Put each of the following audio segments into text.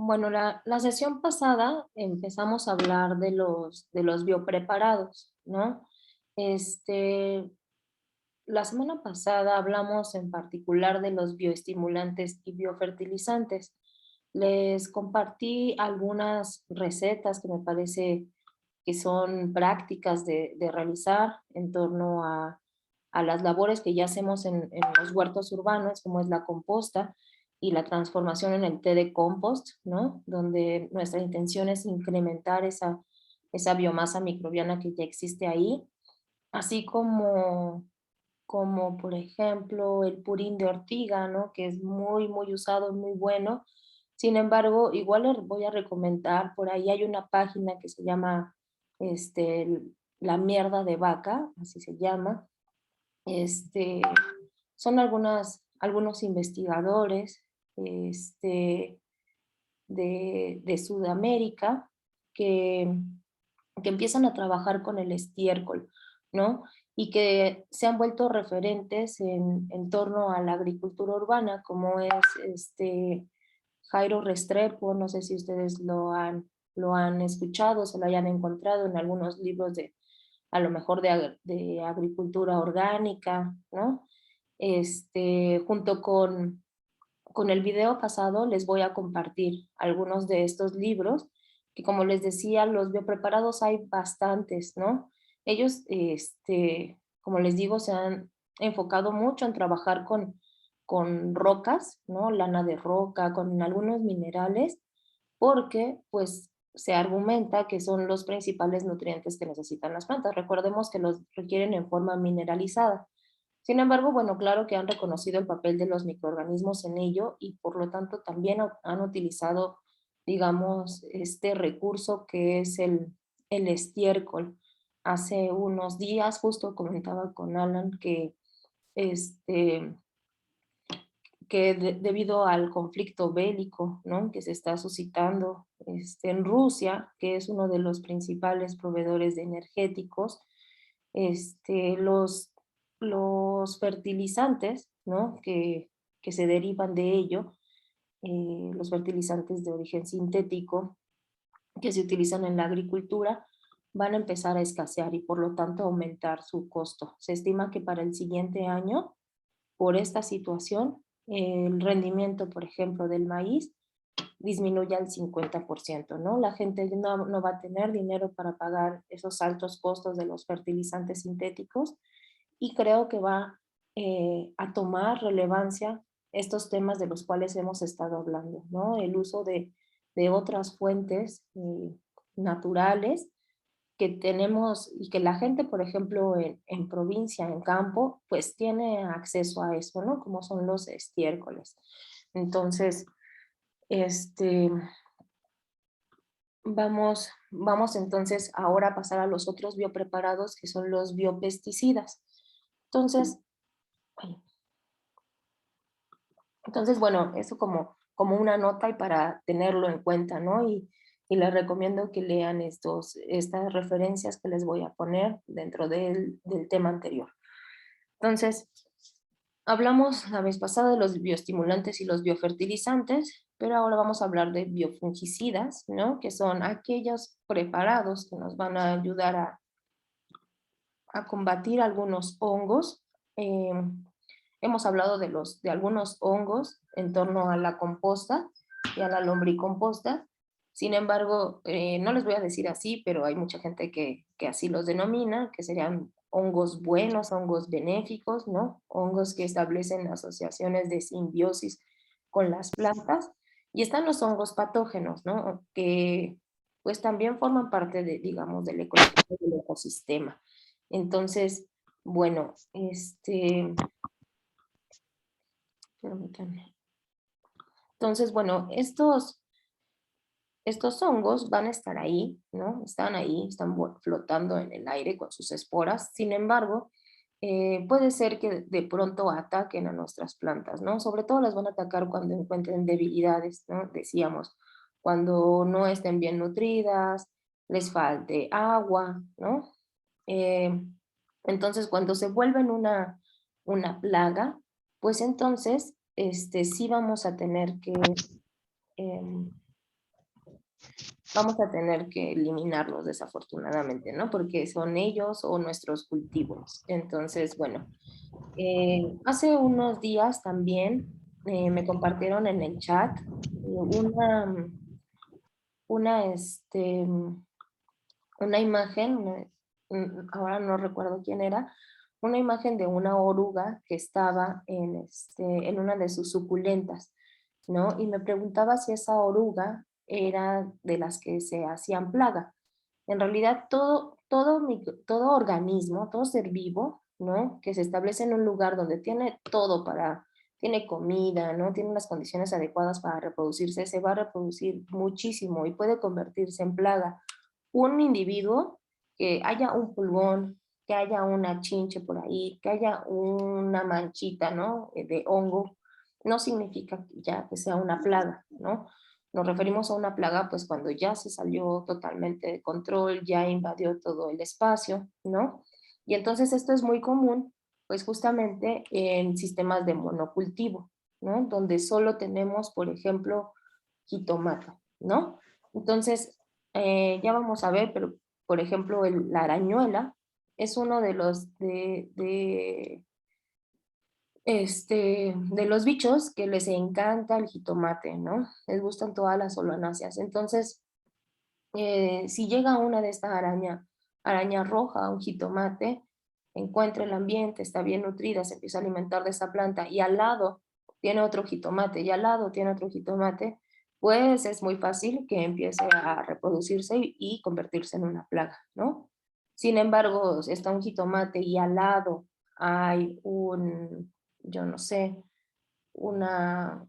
Bueno, la sesión pasada empezamos a hablar de los biopreparados, ¿no? Este, la semana pasada hablamos en particular de los bioestimulantes y biofertilizantes. Les compartí algunas recetas que me parece que son prácticas de realizar en torno a las labores que ya hacemos en los huertos urbanos, como es la composta y la transformación en el té de compost, ¿no? Donde nuestra intención es incrementar esa biomasa microbiana que ya existe ahí, así como por ejemplo el purín de ortiga, ¿no? Que es muy usado, muy bueno. Sin embargo, igual les voy a recomendar, por ahí hay una página que se llama La Mierda de Vaca, así se llama. Este, Son algunos investigadores este, de Sudamérica que, que empiezan a trabajar con el estiércol, ¿no? Y que se han vuelto referentes en torno a la agricultura urbana, como es Jairo Restrepo, no sé si ustedes lo han escuchado, se lo hayan encontrado en algunos libros a lo mejor de agricultura orgánica, ¿no? Junto con el video pasado les voy a compartir algunos de estos libros, que como les decía, los biopreparados hay bastantes, ¿no? Ellos, como les digo, se han enfocado mucho en trabajar con rocas, ¿no? Lana de roca, con algunos minerales, porque pues se argumenta que son los principales nutrientes que necesitan las plantas. Recordemos que los requieren en forma mineralizada. Sin embargo, bueno, claro que han reconocido el papel de los microorganismos en ello y por lo tanto también han utilizado, digamos, este recurso que es el estiércol. Hace unos días justo comentaba con Alan este, debido al conflicto bélico, ¿no? Que se está suscitando en Rusia, que es uno de los principales proveedores de energéticos, los fertilizantes, ¿no? Que se derivan de ello, los fertilizantes de origen sintético que se utilizan en la agricultura, van a empezar a escasear y por lo tanto aumentar su costo. Se estima que para el siguiente año, por esta situación, el rendimiento, por ejemplo, del maíz disminuye al 50%, ¿no? La gente no va a tener dinero para pagar esos altos costos de los fertilizantes sintéticos y creo que va a tomar relevancia estos temas de los cuales hemos estado hablando, ¿no? El uso de otras fuentes naturales que tenemos y que la gente, por ejemplo, en provincia, en campo, pues tiene acceso a eso, ¿no? Como son los estiércoles. Entonces, este, vamos entonces ahora a pasar a los otros biopreparados que son los biopesticidas. Entonces, bueno, eso como una nota y para tenerlo en cuenta, ¿no? Y les recomiendo que lean estas referencias que les voy a poner dentro del tema anterior. Entonces, hablamos la vez pasada de los bioestimulantes y los biofertilizantes, pero ahora vamos a hablar de biofungicidas, ¿no? Que son aquellos preparados que nos van a ayudar a combatir algunos hongos. Hemos hablado de algunos hongos en torno a la composta y a la lombricomposta. Sin embargo, no les voy a decir así, pero hay mucha gente que así los denomina, que serían hongos buenos, hongos benéficos, ¿no? Hongos que establecen asociaciones de simbiosis con las plantas. Y están los hongos patógenos, ¿no? Que pues también forman parte de, digamos, del ecosistema. Entonces, bueno, permítanme. Entonces, bueno, estos hongos van a estar ahí, ¿no? Están ahí, están flotando en el aire con sus esporas. Sin embargo, puede ser que de pronto ataquen a nuestras plantas, ¿no? Sobre todo las van a atacar cuando encuentren debilidades, ¿no? Decíamos, cuando no estén bien nutridas, les falte agua, ¿no? Eh, entonces, cuando se vuelven una plaga, pues entonces sí vamos a tener que, em, vamos a tener que eliminarlos desafortunadamente, ¿no? Porque son ellos o nuestros cultivos. Entonces, bueno, hace unos días también me compartieron en el chat una, una imagen, ahora no recuerdo quién era, una imagen de una oruga que estaba en una de sus suculentas, ¿no? Y me preguntaba si esa oruga era de las que se hacían plaga. En realidad, todo organismo, todo ser vivo, ¿no? Que se establece en un lugar donde tiene todo tiene comida, ¿no? Tiene las condiciones adecuadas para reproducirse, se va a reproducir muchísimo y puede convertirse en plaga. Un individuo, que haya un pulgón, que haya una chinche por ahí, que haya una manchita, ¿no? De hongo, no significa ya que sea una plaga, ¿no? Nos referimos a una plaga, pues cuando ya se salió totalmente de control, ya invadió todo el espacio, ¿no? Y entonces esto es muy común, pues justamente en sistemas de monocultivo, ¿no? Donde solo tenemos, por ejemplo, jitomate, ¿no? Entonces, ya vamos a ver, pero por ejemplo, la arañuela es uno de los bichos que les encanta el jitomate, ¿no? Les gustan todas las solanáceas. Entonces, si llega una de estas araña roja, un jitomate, encuentra el ambiente, está bien nutrida, se empieza a alimentar de esa planta y al lado tiene otro jitomate y al lado tiene otro jitomate, pues es muy fácil que empiece a reproducirse y convertirse en una plaga, ¿no? Sin embargo, si está un jitomate y al lado hay yo no sé, una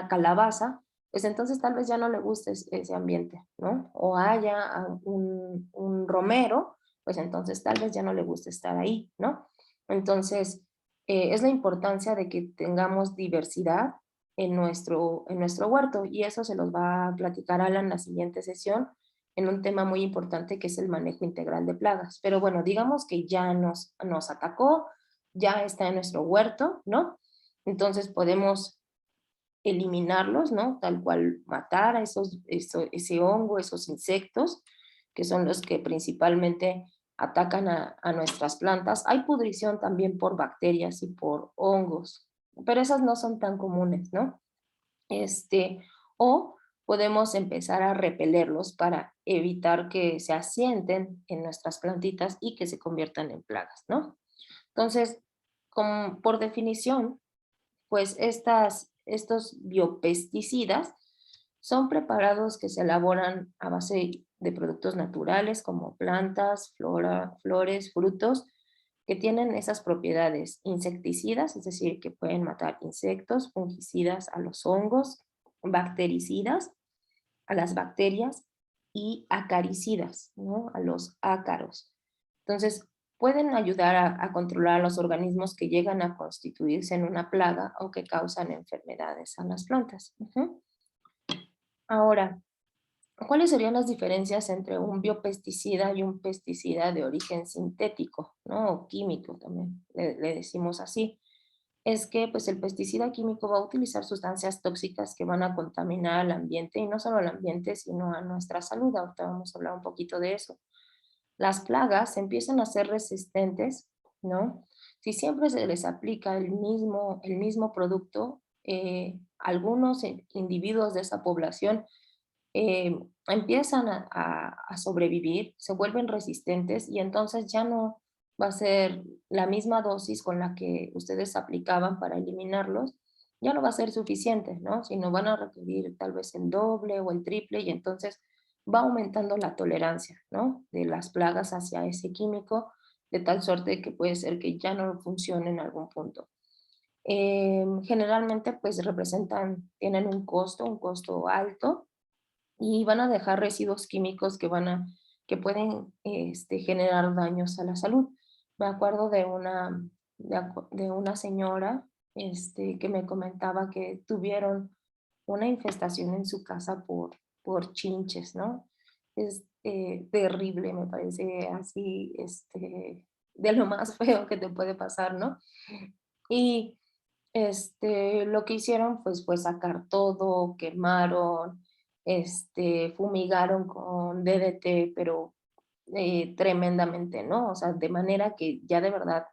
calabaza, pues entonces tal vez ya no le guste ese ambiente, ¿no? O haya un romero, pues entonces tal vez ya no le guste estar ahí, ¿no? Entonces, es la importancia de que tengamos diversidad en nuestro huerto y eso se los va a platicar Alan en la siguiente sesión en un tema muy importante que es el manejo integral de plagas. Pero bueno, digamos que ya nos atacó, ya está en nuestro huerto, ¿no? Entonces podemos eliminarlos, ¿no? Tal cual matar a ese hongo, esos insectos, que son los que principalmente atacan a nuestras plantas. Hay pudrición también por bacterias y por hongos, pero esas no son tan comunes, ¿no? O podemos empezar a repelerlos para evitar que se asienten en nuestras plantitas y que se conviertan en plagas, ¿no? Entonces, por definición, pues estos biopesticidas son preparados que se elaboran a base de productos naturales como plantas, flores, frutos, que tienen esas propiedades insecticidas, es decir, que pueden matar insectos, fungicidas a los hongos, bactericidas a las bacterias y acaricidas, ¿no? A los ácaros. Entonces, pueden ayudar a controlar a los organismos que llegan a constituirse en una plaga o que causan enfermedades a las plantas. Ujú. Ahora, ¿cuáles serían las diferencias entre un biopesticida y un pesticida de origen sintético, ¿no? O químico también, le decimos así? Es que pues el pesticida químico va a utilizar sustancias tóxicas que van a contaminar al ambiente y no solo al ambiente, sino a nuestra salud. Ahorita vamos a hablar un poquito de eso. Las plagas empiezan a ser resistentes, ¿no? Si siempre se les aplica el mismo producto, algunos individuos de esa población empiezan a sobrevivir, se vuelven resistentes y entonces ya no va a ser la misma dosis con la que ustedes aplicaban para eliminarlos, ya no va a ser suficiente, ¿no? Sino van a requerir tal vez el doble o el triple y entonces va aumentando la tolerancia, ¿no? De las plagas hacia ese químico, de tal suerte que puede ser que ya no funcione en algún punto. Generalmente pues tienen un costo alto, y van a dejar residuos químicos que pueden generar daños a la salud. Me acuerdo de una señora que me comentaba que tuvieron una infestación en su casa por chinches, ¿no? Es terrible, me parece así, de lo más feo que te puede pasar, ¿no? Y lo que hicieron pues, fue sacar todo, quemaron, fumigaron con DDT, pero tremendamente, ¿no? O sea, de manera que ya de verdad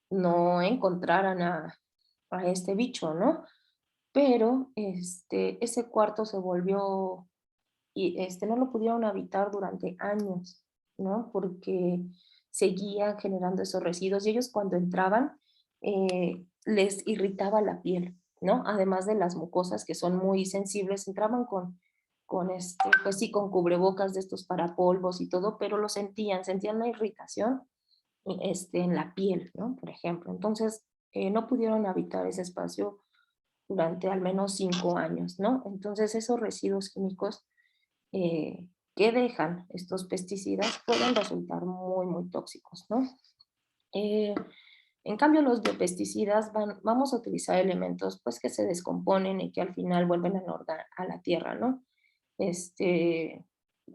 no encontraran a este bicho, ¿no? Pero ese cuarto se volvió, y no lo pudieron habitar durante años, ¿no? Porque seguían generando esos residuos y ellos cuando entraban les irritaba la piel, ¿no? Además de las mucosas que son muy sensibles, entraban pues sí, con cubrebocas de estos para polvos y todo, pero lo sentían la irritación en la piel, ¿no? Por ejemplo. Entonces, no pudieron habitar ese espacio durante al menos 5 años, ¿no? Entonces, esos residuos químicos que dejan estos pesticidas pueden resultar muy, muy tóxicos, ¿no? Eh, en cambio, los biopesticidas vamos a utilizar elementos pues, que se descomponen y que al final vuelven a la tierra, ¿no?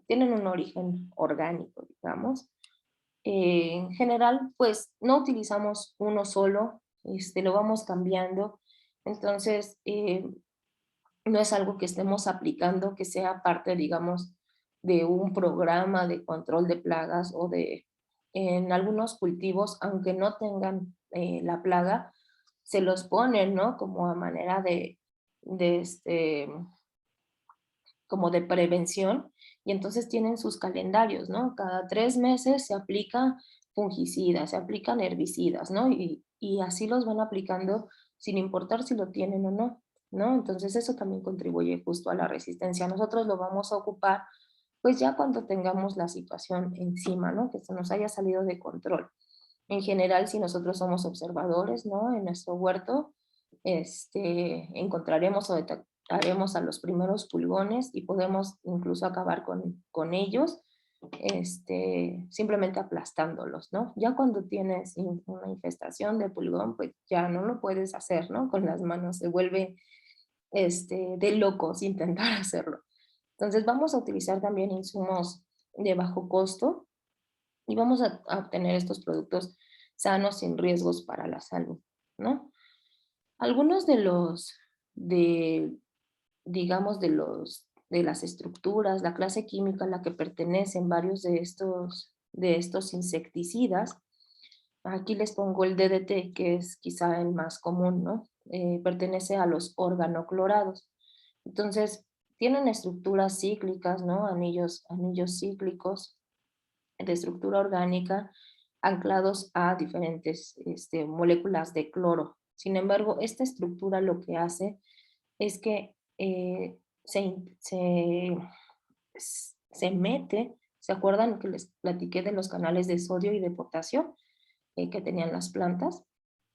Tienen un origen orgánico, digamos. En general, pues no utilizamos uno solo, lo vamos cambiando. Entonces, no es algo que estemos aplicando que sea parte, digamos, de un programa de control de plagas o en algunos cultivos, aunque no tengan la plaga, se los ponen, ¿no? Como a manera de como de prevención, y entonces tienen sus calendarios, ¿no? Cada 3 meses se aplica fungicidas, se aplican herbicidas, ¿no? Y así los van aplicando sin importar si lo tienen o no, ¿no? Entonces eso también contribuye justo a la resistencia. Nosotros lo vamos a ocupar pues ya cuando tengamos la situación encima, ¿no? Que se nos haya salido de control. En general, si nosotros somos observadores, ¿no? En nuestro huerto, encontraremos o detectaremos a los primeros pulgones y podemos incluso acabar con ellos, simplemente aplastándolos, ¿no? Ya cuando tienes una infestación de pulgón, pues ya no lo puedes hacer, ¿no? Con las manos se vuelve, de locos intentar hacerlo. Entonces vamos a utilizar también insumos de bajo costo y vamos a obtener estos productos sanos sin riesgos para la salud, ¿no? Algunos de, digamos, de las estructuras, la clase química a la que pertenecen varios de estos insecticidas, aquí les pongo el DDT, que es quizá el más común, ¿no? Pertenece a los organoclorados. Entonces, tienen estructuras cíclicas, ¿no? Anillos cíclicos de estructura orgánica anclados a diferentes moléculas de cloro. Sin embargo, esta estructura lo que hace es que se mete, ¿se acuerdan que les platiqué de los canales de sodio y de potasio que tenían las plantas?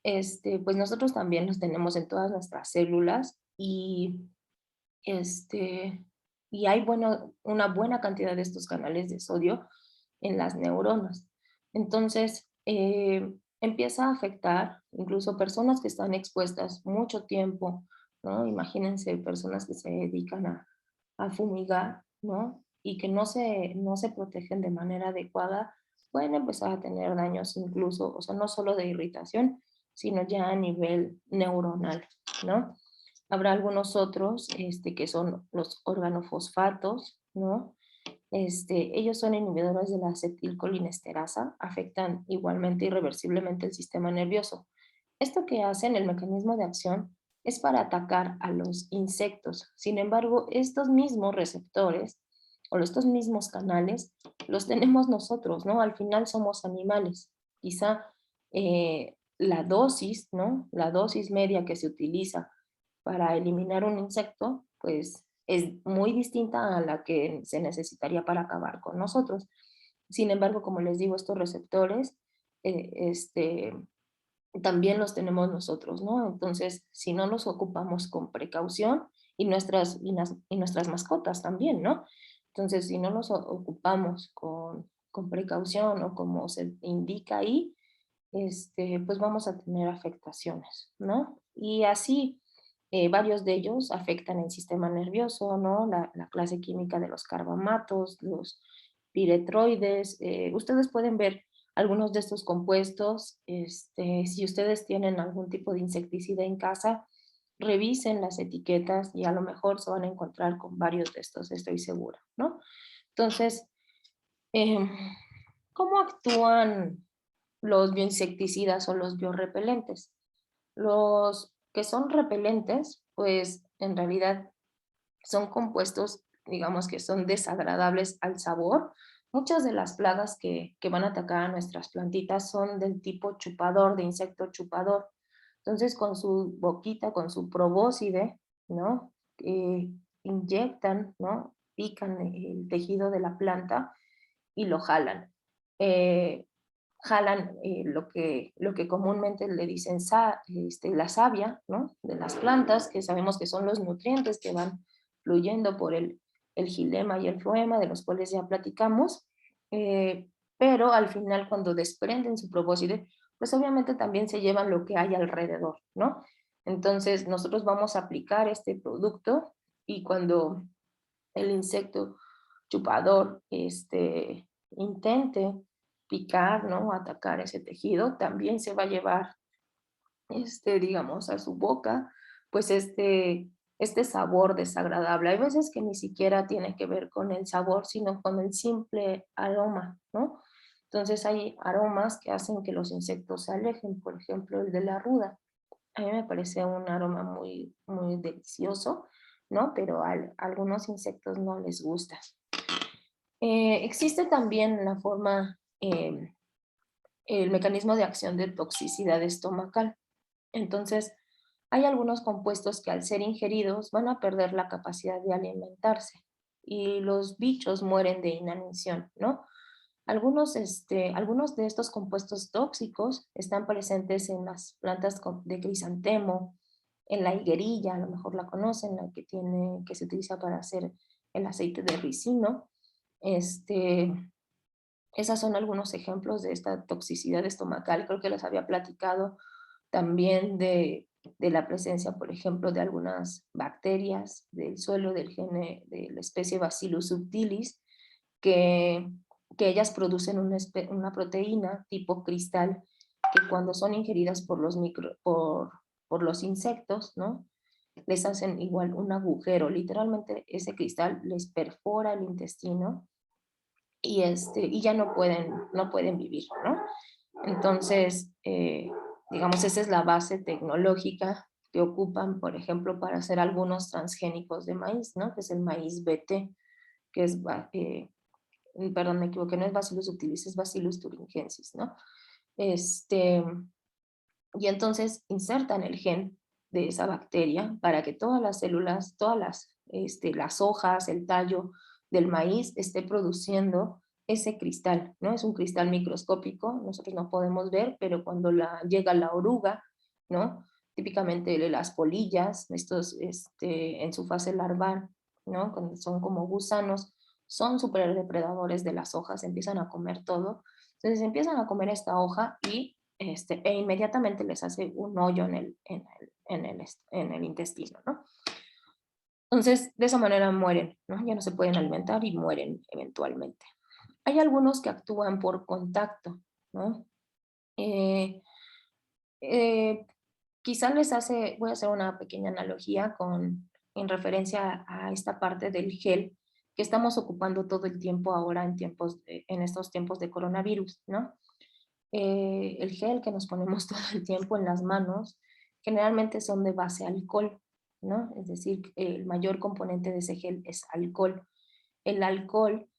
Pues nosotros también los tenemos en todas nuestras células este, y hay una buena cantidad de estos canales de sodio en las neuronas. Entonces, empieza a afectar incluso personas que están expuestas mucho tiempo, ¿no? Imagínense personas que se dedican a fumigar, ¿no? Y que no se protegen de manera adecuada, pueden empezar a tener daños incluso, o sea, no solo de irritación, sino ya a nivel neuronal, ¿no? Habrá algunos otros que son los organofosfatos, ¿no? Ellos son inhibidores de la acetilcolinesterasa, afectan igualmente irreversiblemente el sistema nervioso. Esto que hacen, el mecanismo de acción, es para atacar a los insectos. Sin embargo, estos mismos receptores o estos mismos canales los tenemos nosotros, ¿no? Al final somos animales. Quizá la dosis, ¿no? La dosis media que se utiliza para eliminar un insecto, pues es muy distinta a la que se necesitaría para acabar con nosotros. Sin embargo, como les digo, estos receptores también los tenemos nosotros, ¿no? Entonces, si no los ocupamos con precaución, y nuestras mascotas también, ¿no? Entonces, si no los ocupamos con precaución o como se indica ahí, pues vamos a tener afectaciones, ¿no? Y así, varios de ellos afectan el sistema nervioso, ¿no? La clase química de los carbamatos, los piretroides. Ustedes pueden ver algunos de estos compuestos. Si ustedes tienen algún tipo de insecticida en casa, revisen las etiquetas y a lo mejor se van a encontrar con varios de estos, estoy segura, ¿no? Entonces, em, ¿cómo actúan los bioinsecticidas o los biorrepelentes? Los que son repelentes, pues en realidad son compuestos, digamos, que son desagradables al sabor. Muchas de las plagas que van a atacar a nuestras plantitas son del tipo chupador, de insecto chupador. Entonces, con su boquita, con su probóscide, ¿no? Inyectan, ¿no? Pican el tejido de la planta y lo jalan. Eh, Jalan lo que comúnmente le dicen la savia, ¿no? De las plantas, que sabemos que son los nutrientes que van fluyendo por el xilema y el floema, de los cuales ya platicamos, pero al final cuando desprenden su probóscide, pues obviamente también se llevan lo que hay alrededor, ¿no? Entonces nosotros vamos a aplicar este producto y cuando el insecto chupador intente picar, ¿no? Atacar ese tejido, también se va a llevar, digamos, a su boca, pues este sabor desagradable. Hay veces que ni siquiera tiene que ver con el sabor, sino con el simple aroma, ¿no? Entonces hay aromas que hacen que los insectos se alejen, por ejemplo, el de la ruda. A mí me parece un aroma muy, muy delicioso, ¿no? Pero a algunos insectos no les gusta. Existe también la forma, el mecanismo de acción de toxicidad estomacal. Entonces, hay algunos compuestos que al ser ingeridos van a perder la capacidad de alimentarse y los bichos mueren de inanición, ¿no? Algunos de estos compuestos tóxicos están presentes en las plantas de crisantemo, en la higuerilla, a lo mejor la conocen, la que se utiliza para hacer el aceite de ricino. Este, Esos son algunos ejemplos de esta toxicidad estomacal. Creo que les había platicado también de la presencia, por ejemplo, de algunas bacterias del suelo de la especie Bacillus subtilis, que, que ellas producen una proteína tipo cristal que cuando son ingeridas por los insectos, ¿no? Les hacen igual un agujero. Literalmente ese cristal les perfora el intestino y ya no pueden vivir, ¿no? Entonces, digamos, esa es la base tecnológica que ocupan, por ejemplo, para hacer algunos transgénicos de maíz, ¿no? Que es el maíz BT, que es, perdón, me equivoqué, no es Bacillus subtilis, es Bacillus thuringiensis, ¿no? Este, y entonces insertan el gen de esa bacteria para que todas las células, las hojas, el tallo del maíz esté produciendo ese cristal, ¿no? Es un cristal microscópico, nosotros no podemos ver, pero cuando llega la oruga, ¿no? Típicamente las polillas, en su fase larval, ¿no? Cuando son como gusanos, son súper depredadores de las hojas, empiezan a comer todo. Entonces empiezan a comer esta hoja e inmediatamente les hace un hoyo en el intestino, ¿no? Entonces, de esa manera mueren, ¿no? Ya no se pueden alimentar y mueren eventualmente. Hay algunos que actúan por contacto, ¿no? Eh, eh, Quizá voy a hacer una pequeña analogía en referencia a esta parte del gel que estamos ocupando todo el tiempo ahora en estos tiempos de coronavirus, ¿no? El gel que nos ponemos todo el tiempo en las manos generalmente son de base alcohol, ¿no? Es decir, el mayor componente de ese gel es alcohol. El alcohol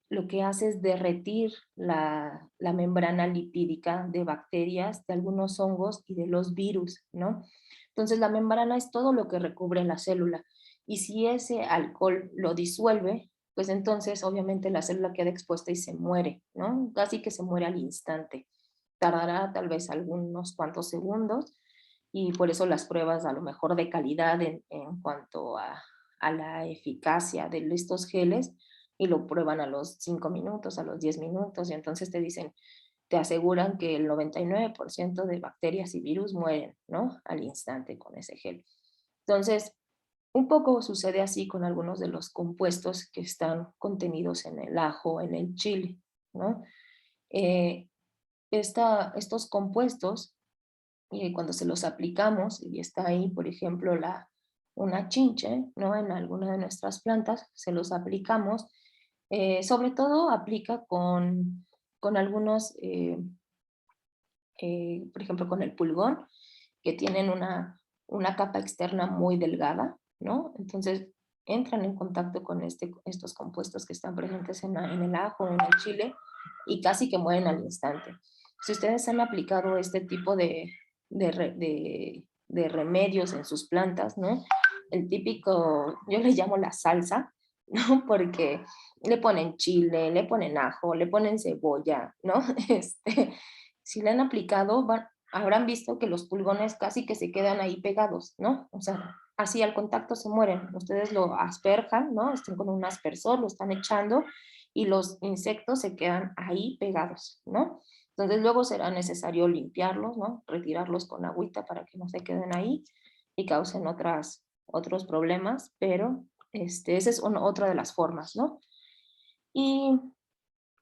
lo que hace es derretir la membrana lipídica de bacterias, de algunos hongos y de los virus, ¿no? Entonces la membrana es todo lo que recubre la célula y si ese alcohol lo disuelve, pues entonces obviamente la célula queda expuesta y se muere, ¿no? Casi que se muere al instante. Tardará tal vez algunos cuantos segundos y por eso las pruebas a lo mejor de calidad en cuanto a la eficacia de estos geles y lo prueban a los 5 minutos, a los 10 minutos y entonces te dicen, te aseguran que el 99% de bacterias y virus mueren, ¿no? Al instante con ese gel. Entonces, un poco sucede así con algunos de los compuestos que están contenidos en el ajo, en el chile, ¿no? Eh, Estos compuestos y cuando se los aplicamos y está ahí, por ejemplo, una chinche, ¿no? En alguna de nuestras plantas, se los aplicamos. Sobre todo aplica con algunos, por ejemplo, con el pulgón, que tienen una capa externa muy delgada, ¿no? Entonces entran en contacto con estos compuestos que están presentes en el ajo, en el chile, y casi que mueren al instante. Si ustedes han aplicado este tipo de remedios en sus plantas, ¿no? El típico, yo le llamo la salsa, ¿no? Porque le ponen chile, le ponen ajo, le ponen cebolla, ¿no? Si le han aplicado, habrán visto que los pulgones casi que se quedan ahí pegados, ¿no? O sea, así al contacto se mueren. Ustedes lo asperjan, ¿no? Están con un aspersor, lo están echando y los insectos se quedan ahí pegados, ¿no? Entonces luego será necesario limpiarlos, ¿no? Retirarlos con agüita para que no se queden ahí y causen otros problemas, pero esa es otra de las formas, ¿no? Y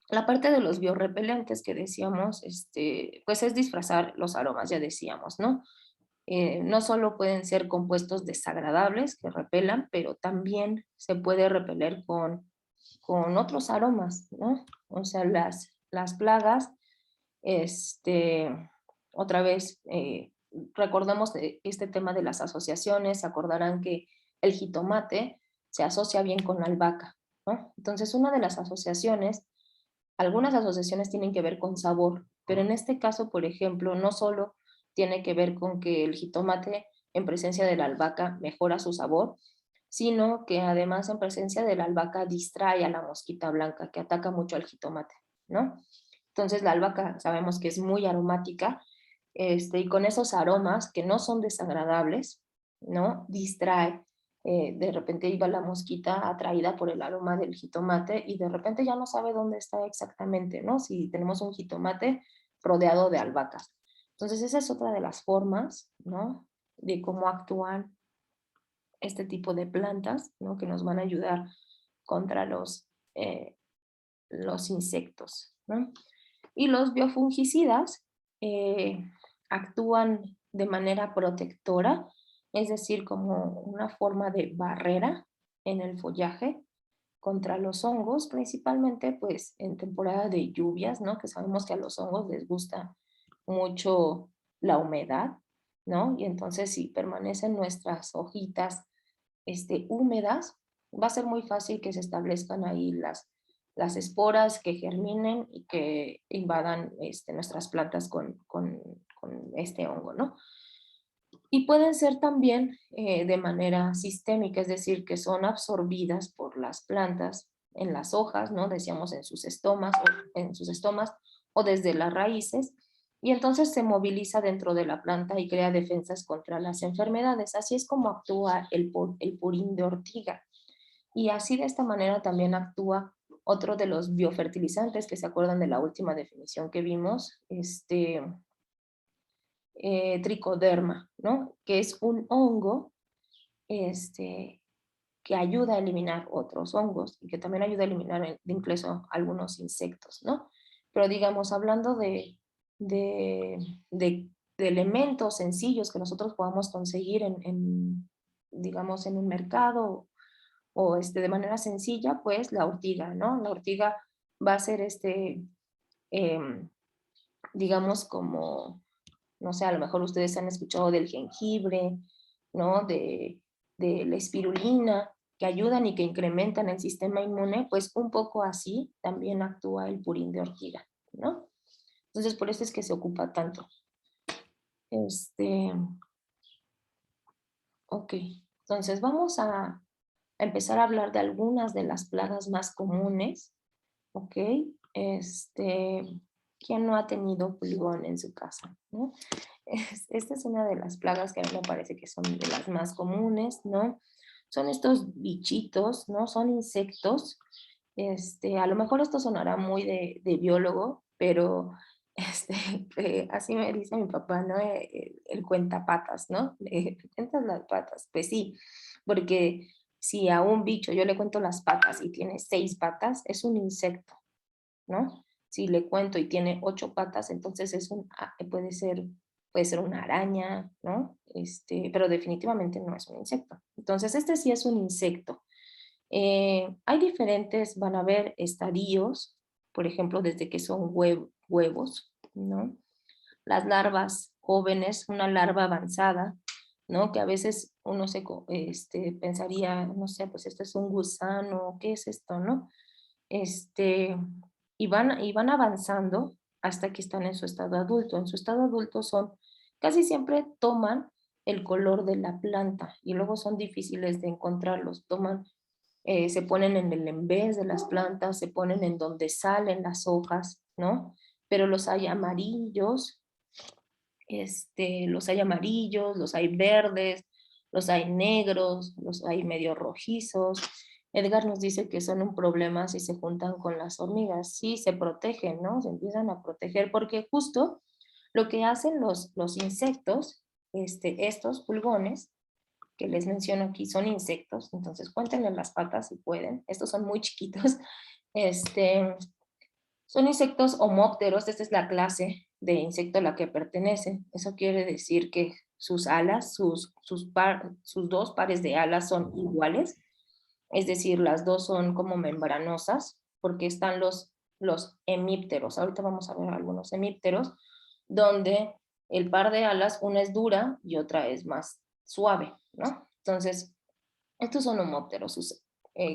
la parte de los biorrepelentes que decíamos, pues es disfrazar los aromas, ya decíamos, ¿no? No solo pueden ser compuestos desagradables que repelan, pero también se puede repeler con otros aromas, ¿no? O sea, las plagas, otra vez, recordemos este tema de las asociaciones, se acordarán que el jitomate se asocia bien con la albahaca, ¿no? Entonces, una de las asociaciones, algunas asociaciones tienen que ver con sabor, pero en este caso, por ejemplo, no solo tiene que ver con que el jitomate en presencia de la albahaca mejora su sabor, sino que además en presencia de la albahaca distrae a la mosquita blanca que ataca mucho al jitomate, ¿no? Entonces la albahaca sabemos que es muy aromática, y con esos aromas que no son desagradables, ¿no? Distrae. De repente iba la mosquita atraída por el aroma del jitomate y de repente ya no sabe dónde está exactamente, ¿no? Si tenemos un jitomate rodeado de albahacas. Entonces esa es otra de las formas, ¿no? De cómo actúan este tipo de plantas, ¿no? Que nos van a ayudar contra los insectos, ¿no? Y los biofungicidas eh, actúan de manera protectora, es decir, como una forma de barrera en el follaje contra los hongos, principalmente pues en temporada de lluvias, ¿no? Que sabemos que a los hongos les gusta mucho la humedad, ¿no? Y entonces si permanecen nuestras hojitas húmedas, va a ser muy fácil que se establezcan ahí las esporas, que germinen y que invadan nuestras plantas con este hongo, ¿no? Y pueden ser también de manera sistémica, es decir, que son absorbidas por las plantas en las hojas, ¿no? Decíamos en sus estomas o desde las raíces, y entonces se moviliza dentro de la planta y crea defensas contra las enfermedades. Así es como actúa el purín de ortiga. Y así de esta manera también actúa otro de los biofertilizantes que se acuerdan de la última definición que vimos, tricoderma, ¿no? Que es un hongo este, que ayuda a eliminar otros hongos y que también ayuda a eliminar incluso algunos insectos, ¿no? Pero digamos, hablando de, de elementos sencillos que nosotros podamos conseguir digamos, en un mercado o de manera sencilla, pues la ortiga, ¿no? La ortiga va a ser em, digamos, como no sé, a lo mejor ustedes han escuchado del jengibre, ¿no? De la espirulina, que ayudan y que incrementan el sistema inmune, pues un poco así también actúa el purín de ortiga, ¿no? Entonces, por eso es que se ocupa tanto. Este, ok, entonces vamos a empezar a hablar de algunas de las plagas más comunes, ¿ok? ¿Quién no ha tenido pulgón en su casa, no? Esta es una de las plagas que a mí me parece que son de las más comunes, ¿no? Son estos bichitos, ¿no? Son insectos. A lo mejor esto sonará muy de biólogo, pero este, así me dice mi papá, ¿no? El cuentapatas, ¿no? Le cuentas las patas. Pues sí, porque si a un bicho yo le cuento las patas y tiene 6 patas, es un insecto, ¿no? Si le cuento y tiene 8 patas, entonces puede ser puede ser una araña, ¿no? Pero definitivamente no es un insecto. Entonces, este sí es un insecto. Hay diferentes, van a haber estadios, por ejemplo, desde que son huevos, ¿no? Las larvas jóvenes, una larva avanzada, ¿no? Que a veces uno pensaría, no sé, pues esto es un gusano, ¿qué es esto, no? Este, y van avanzando hasta que están en su estado adulto. En su estado adulto casi siempre toman el color de la planta y luego son difíciles de encontrarlos. Se ponen en el en vez de las plantas, se ponen en donde salen las hojas, ¿no? Pero los hay amarillos, los hay verdes, los hay negros, los hay medio rojizos. Edgar nos dice que son un problema si se juntan con las hormigas. Sí, se protegen, ¿no? Se empiezan a proteger porque justo lo que hacen los insectos, estos pulgones, que les menciono aquí, son insectos, entonces cuéntenle las patas si pueden. Estos son muy chiquitos. Este, Son insectos homópteros, esta es la clase de insecto a la que pertenecen. Eso quiere decir que sus alas, sus dos pares de alas son iguales, es decir, las dos son como membranosas, porque están los hemípteros. Ahorita vamos a ver algunos hemípteros, donde el par de alas, una es dura y otra es más suave, ¿no? Entonces, estos son homópteros.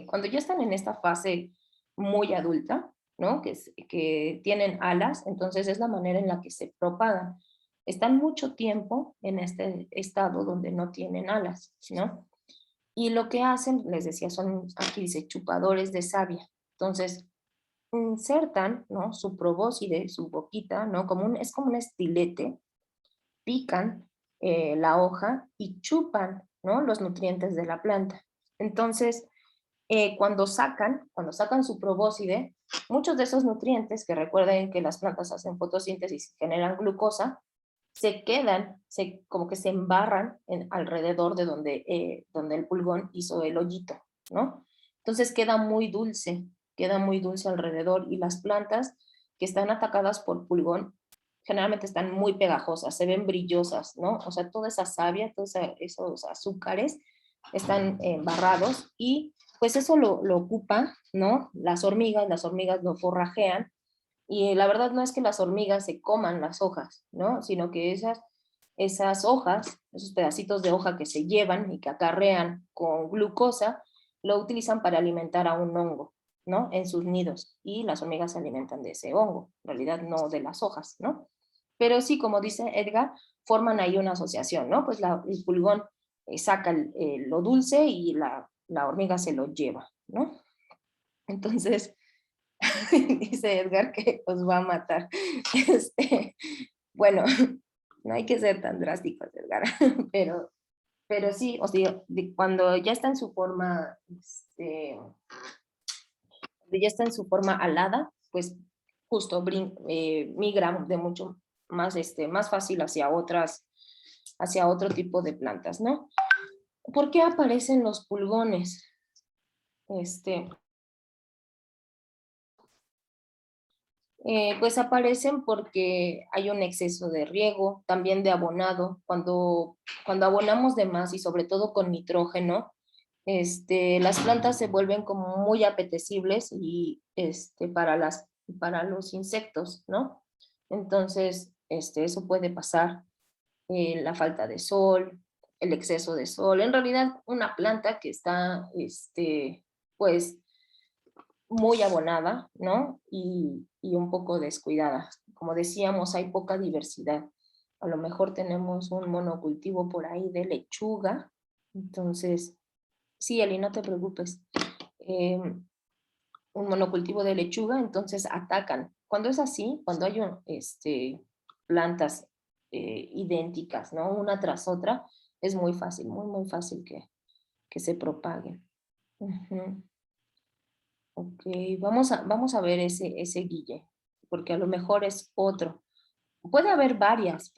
Cuando ya están en esta fase muy adulta, ¿no? Que tienen alas, entonces es la manera en la que se propagan. Están mucho tiempo en este estado donde no tienen alas, ¿no? Y lo que hacen, les decía, son, aquí dice, chupadores de savia. Entonces, insertan, ¿no? Su probóscide, su boquita, ¿no? Es como un estilete, pican la hoja y chupan, ¿no? Los nutrientes de la planta. Entonces, cuando sacan su probóscide, muchos de esos nutrientes, que recuerden que las plantas hacen fotosíntesis y generan glucosa, se quedan, como que se embarran alrededor de donde el pulgón hizo el hoyito, ¿no? Entonces queda muy dulce alrededor y las plantas que están atacadas por pulgón generalmente están muy pegajosas, se ven brillosas, ¿no? O sea, toda esa savia, todos esos azúcares están embarrados y pues eso lo ocupa, ¿no? Las hormigas lo forrajean y la verdad no es que las hormigas se coman las hojas, ¿no? Sino que esas hojas, esos pedacitos de hoja que se llevan y que acarrean con glucosa, lo utilizan para alimentar a un hongo, ¿no? En sus nidos. Y las hormigas se alimentan de ese hongo, en realidad no de las hojas, ¿no? Pero sí, como dice Edgar, forman ahí una asociación, ¿no? Pues el pulgón saca lo dulce y la hormiga se lo lleva, ¿no? Entonces, dice Edgar que os va a matar. Este, bueno, no hay que ser tan drásticos, Edgar, pero, pero sí, os digo, cuando ya está en su forma, cuando ya está en su forma alada, pues justo migra de mucho más fácil hacia otro tipo de plantas, ¿no? ¿Por qué aparecen los pulgones? Este, pues aparecen porque hay un exceso de riego, también de abonado. Cuando abonamos de más y sobre todo con nitrógeno, las plantas se vuelven como muy apetecibles y para los insectos, ¿no? Entonces, eso puede pasar, la falta de sol, el exceso de sol. En realidad, una planta que está, pues, muy abonada, ¿no? Y un poco descuidada. Como decíamos, hay poca diversidad. A lo mejor tenemos un monocultivo por ahí de lechuga. Entonces, sí, Eli, no te preocupes. Un monocultivo de lechuga, entonces atacan. Cuando es así, cuando hay plantas idénticas, ¿no? Una tras otra, es muy fácil, muy, muy fácil que se propaguen. Ujú. Ok, vamos a ver ese guille, porque a lo mejor es otro. Puede haber varias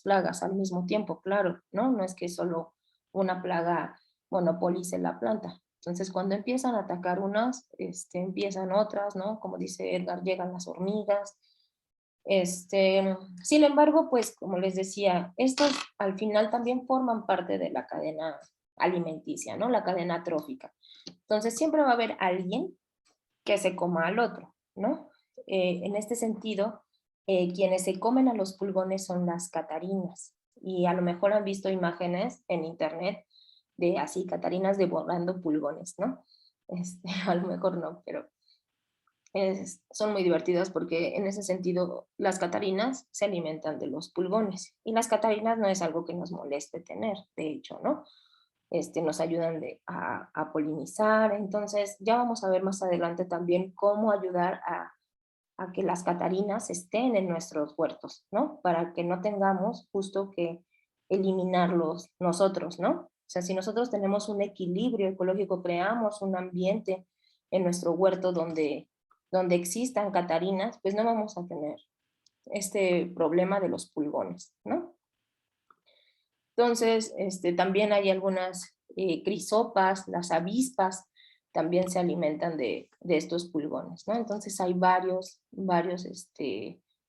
plagas al mismo tiempo, claro, ¿no? No es que solo una plaga monopolice la planta. Entonces, cuando empiezan a atacar unas, empiezan otras, ¿no? Como dice Edgar, llegan las hormigas, Sin embargo, pues como les decía, estos al final también forman parte de la cadena alimenticia, ¿no? La cadena trófica. Entonces siempre va a haber alguien que se coma al otro, ¿no? En este sentido, quienes se comen a los pulgones son las catarinas. Y a lo mejor han visto imágenes en internet de así, catarinas devorando pulgones, ¿no? A lo mejor no, pero son muy divertidas porque en ese sentido las catarinas se alimentan de los pulgones y las catarinas no es algo que nos moleste tener, de hecho, ¿no? Nos ayudan a polinizar, entonces ya vamos a ver más adelante también cómo ayudar a que las catarinas estén en nuestros huertos, ¿no? Para que no tengamos justo que eliminarlos nosotros, ¿no? O sea, si nosotros tenemos un equilibrio ecológico, creamos un ambiente en nuestro huerto donde existan catarinas, pues no vamos a tener este problema de los pulgones, ¿no? Entonces, también hay algunas crisopas, las avispas, también se alimentan de estos pulgones, ¿no? Entonces hay varios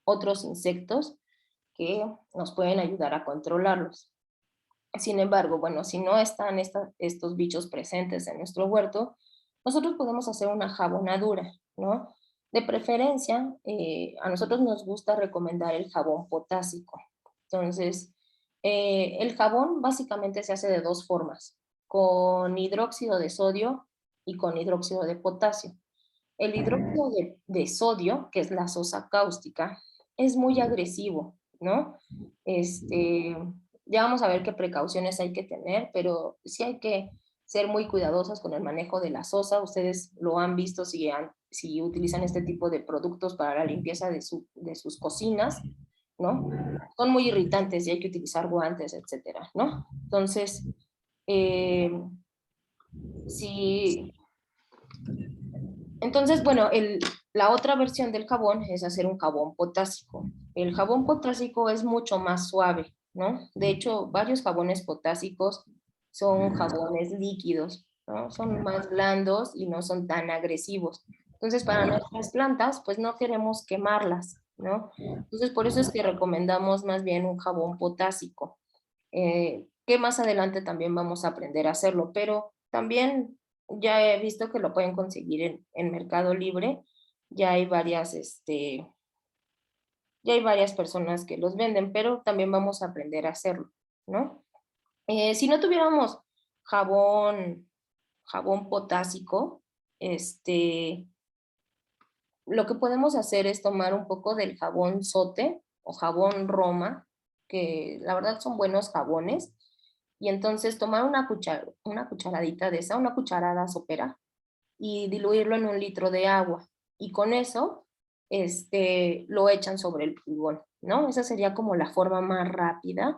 otros insectos que nos pueden ayudar a controlarlos. Sin embargo, bueno, si no están estos bichos presentes en nuestro huerto, nosotros podemos hacer una jabonadura, ¿no? De preferencia, a nosotros nos gusta recomendar el jabón potásico. Entonces, el jabón básicamente se hace de dos formas, con hidróxido de sodio y con hidróxido de potasio. El hidróxido de sodio, que es la sosa cáustica, es muy agresivo, ¿no? Ya vamos a ver qué precauciones hay que tener, pero sí hay que ser muy cuidadosos con el manejo de la sosa. Ustedes lo han visto si utilizan este tipo de productos para la limpieza de sus cocinas, ¿no? Son muy irritantes y hay que utilizar guantes, etcétera, ¿no? Entonces, eh, si entonces, bueno, la otra versión del jabón es hacer un jabón potásico. El jabón potásico es mucho más suave, ¿no? De hecho, varios jabones potásicos son jabones líquidos, ¿no? Son más blandos y no son tan agresivos. Entonces, para nuestras plantas, pues no queremos quemarlas, ¿no? Entonces, por eso es que recomendamos más bien un jabón potásico, que más adelante también vamos a aprender a hacerlo, pero también ya he visto que lo pueden conseguir en Mercado Libre. Ya hay ya hay varias personas que los venden, pero también vamos a aprender a hacerlo, ¿no? Si no tuviéramos jabón, jabón potásico, lo que podemos hacer es tomar un poco del jabón Sote o jabón Roma, que la verdad son buenos jabones, y entonces tomar una cucharadita de esa, una cucharada sopera, y diluirlo en 1 litro de agua. Y con eso, lo echan sobre el pulgón, ¿no? Esa sería como la forma más rápida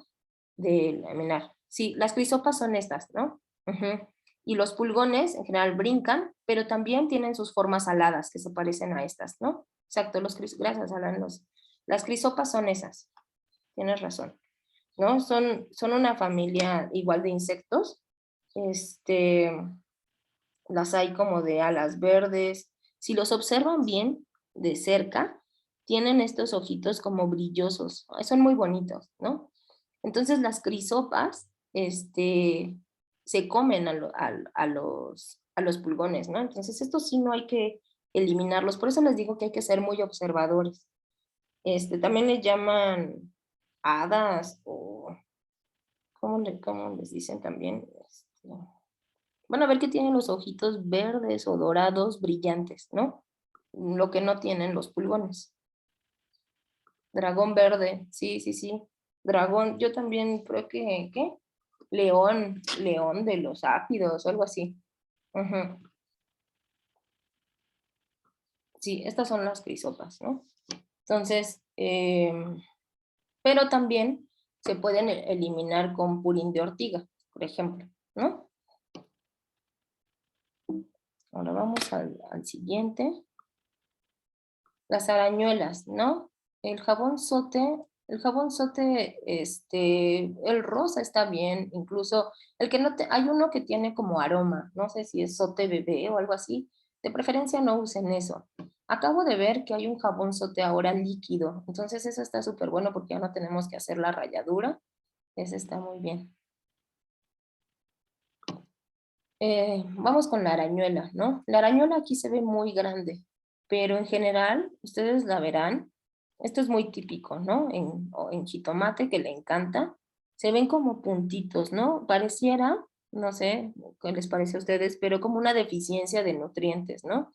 de laminar. Sí, las crisopas son estas, ¿no? Ujú. Y los pulgones en general brincan, pero también tienen sus formas aladas que se parecen a estas, ¿no? Exacto, gracias, Alan, las crisopas son esas, tienes razón, ¿no? Son una familia igual de insectos, este, las hay como de alas verdes. Si los observan bien de cerca, tienen estos ojitos como brillosos. Son muy bonitos, ¿no? Entonces las crisopas, se comen a los pulgones, ¿no? Entonces estos sí no hay que eliminarlos. Por eso les digo que hay que ser muy observadores. También les llaman hadas o, cómo les dicen también? Van a ver que tienen los ojitos verdes o dorados brillantes, ¿no? Lo que no tienen los pulgones. Dragón verde, sí, sí, sí. Dragón, yo también creo que, ¿qué? León de los áfidos o algo así. Ujú. Sí, estas son las crisopas, ¿no? Entonces, pero también se pueden eliminar con purín de ortiga, por ejemplo, ¿no? Ahora vamos al siguiente. Las arañuelas, ¿no? El jabón sote, el rosa está bien, incluso el que no hay uno que tiene como aroma, no sé si es sote bebé o algo así, de preferencia no usen eso. Acabo de ver que hay un jabón sote ahora líquido, entonces eso está súper bueno porque ya no tenemos que hacer la ralladura, ese está muy bien. Vamos con la arañuela, ¿no? La arañuela aquí se ve muy grande, pero en general, ustedes la verán, esto es muy típico, ¿no? En jitomate, que le encanta, se ven como puntitos, ¿no? Pareciera, no sé qué les parece a ustedes, pero como una deficiencia de nutrientes, ¿no?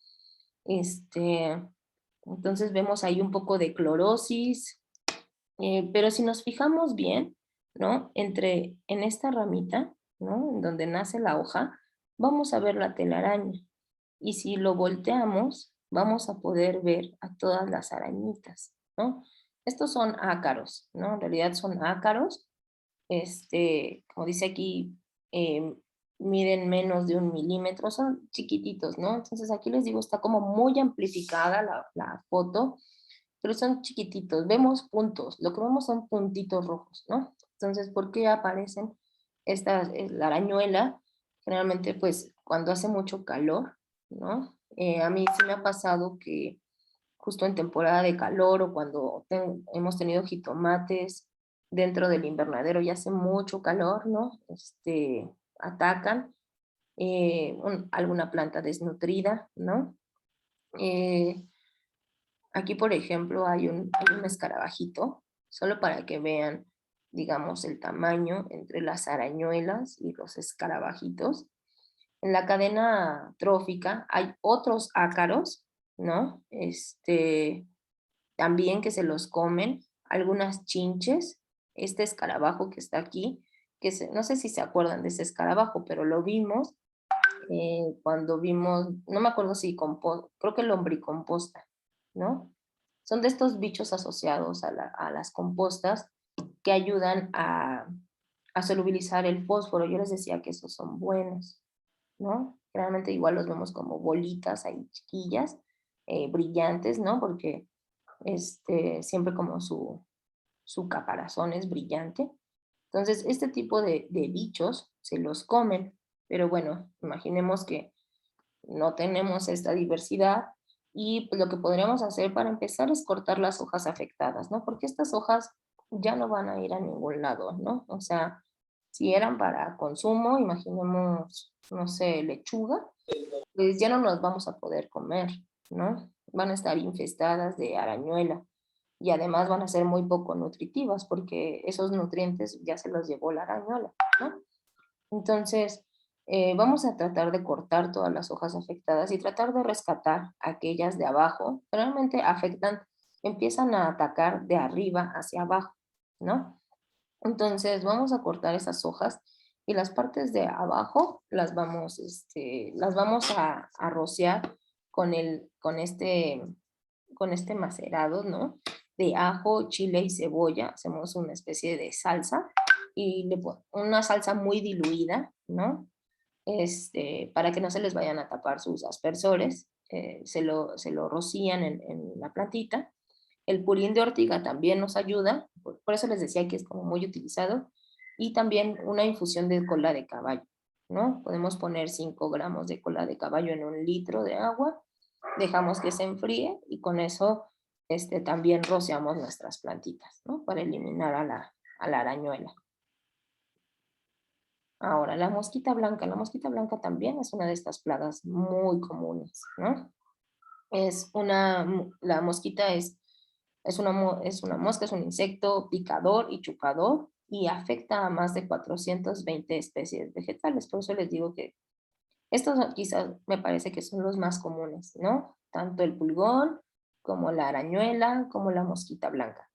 Este, entonces vemos ahí un poco de clorosis, pero si nos fijamos bien, ¿no? En esta ramita, ¿no? En donde nace la hoja, vamos a ver la telaraña. Y si lo volteamos, vamos a poder ver a todas las arañitas, ¿no? Estos son ácaros, ¿no? En realidad son ácaros, como dice aquí, em, miden menos de 1 milímetro, son chiquititos, ¿no? Entonces aquí les digo, está como muy amplificada la foto, pero son chiquititos, vemos puntos, lo que vemos son puntitos rojos, ¿no? Entonces, ¿por qué aparecen estas, la arañuela? Generalmente, pues, cuando hace mucho calor, ¿no? A mí sí me ha pasado que justo en temporada de calor o cuando hemos tenido jitomates dentro del invernadero y hace mucho calor, ¿no? Atacan alguna planta desnutrida, ¿no? Eh, Aquí, por ejemplo, hay un escarabajito, solo para que vean, digamos, el tamaño entre las arañuelas y los escarabajitos. En la cadena trófica hay otros ácaros, ¿no? También que se los comen, algunas chinches, este escarabajo que está aquí, no sé si se acuerdan de ese escarabajo, pero lo vimos cuando vimos, no me acuerdo si creo que lombricomposta, ¿no? Son de estos bichos asociados a las compostas que ayudan a solubilizar el fósforo. Yo les decía que esos son buenos, ¿no? Generalmente igual los vemos como bolitas ahí chiquillas, brillantes, ¿no? Porque siempre como su caparazón es brillante. Entonces, este tipo de bichos se los comen, pero bueno, imaginemos que no tenemos esta diversidad y pues, lo que podríamos hacer para empezar es cortar las hojas afectadas, ¿no? Porque estas hojas ya no van a ir a ningún lado, ¿no? O sea, si eran para consumo, imaginemos, no sé, lechuga, pues ya no las vamos a poder comer, ¿no? Van a estar infestadas de arañuela y además van a ser muy poco nutritivas porque esos nutrientes ya se los llevó la arañuela, ¿no? Entonces, vamos a tratar de cortar todas las hojas afectadas y tratar de rescatar aquellas de abajo. Realmente afectan, empiezan a atacar de arriba hacia abajo, ¿no? Entonces, vamos a cortar esas hojas y las partes de abajo las vamos a rociar con este macerado, ¿no? De ajo, chile y cebolla. Hacemos una especie de salsa y una salsa muy diluida, ¿no? Para que no se les vayan a tapar sus aspersores, se lo rocían en la plantita. El purín de ortiga también nos ayuda, por eso les decía que es como muy utilizado, y también una infusión de cola de caballo, ¿no? Podemos poner 5 gramos de cola de caballo en 1 litro de agua, dejamos que se enfríe y con eso también rociamos nuestras plantitas, ¿no? Para eliminar a la arañuela. Ahora, la mosquita blanca también es una de estas plagas muy comunes, ¿no? La mosquita es una mosca, es un insecto picador y chupador y afecta a más de 420 especies vegetales. Por eso les digo que estos quizás me parece que son los más comunes, ¿no? Tanto el pulgón como la arañuela, como la mosquita blanca.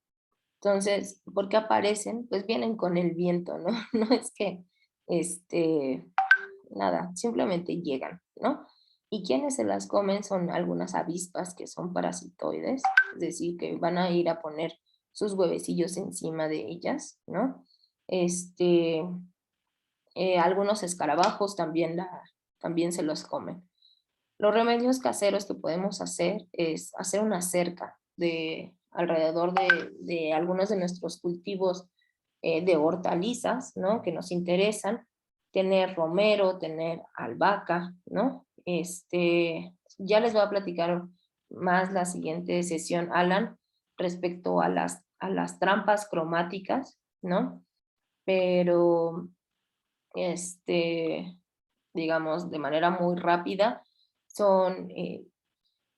Entonces, ¿por qué aparecen? Pues vienen con el viento, ¿no? No es que, este, nada, simplemente llegan, ¿no? Y quienes se las comen son algunas avispas que son parasitoides, es decir, que van a ir a poner sus huevecillos encima de ellas, ¿no? Este, Algunos escarabajos también se los comen. Los remedios caseros que podemos hacer es hacer una cerca alrededor de algunos de nuestros cultivos de hortalizas, ¿no? Que nos interesan, tener romero, tener albahaca, ¿no? Ya les voy a platicar más la siguiente sesión, Alan, respecto a las trampas cromáticas, ¿no? Pero, digamos, de manera muy rápida, son,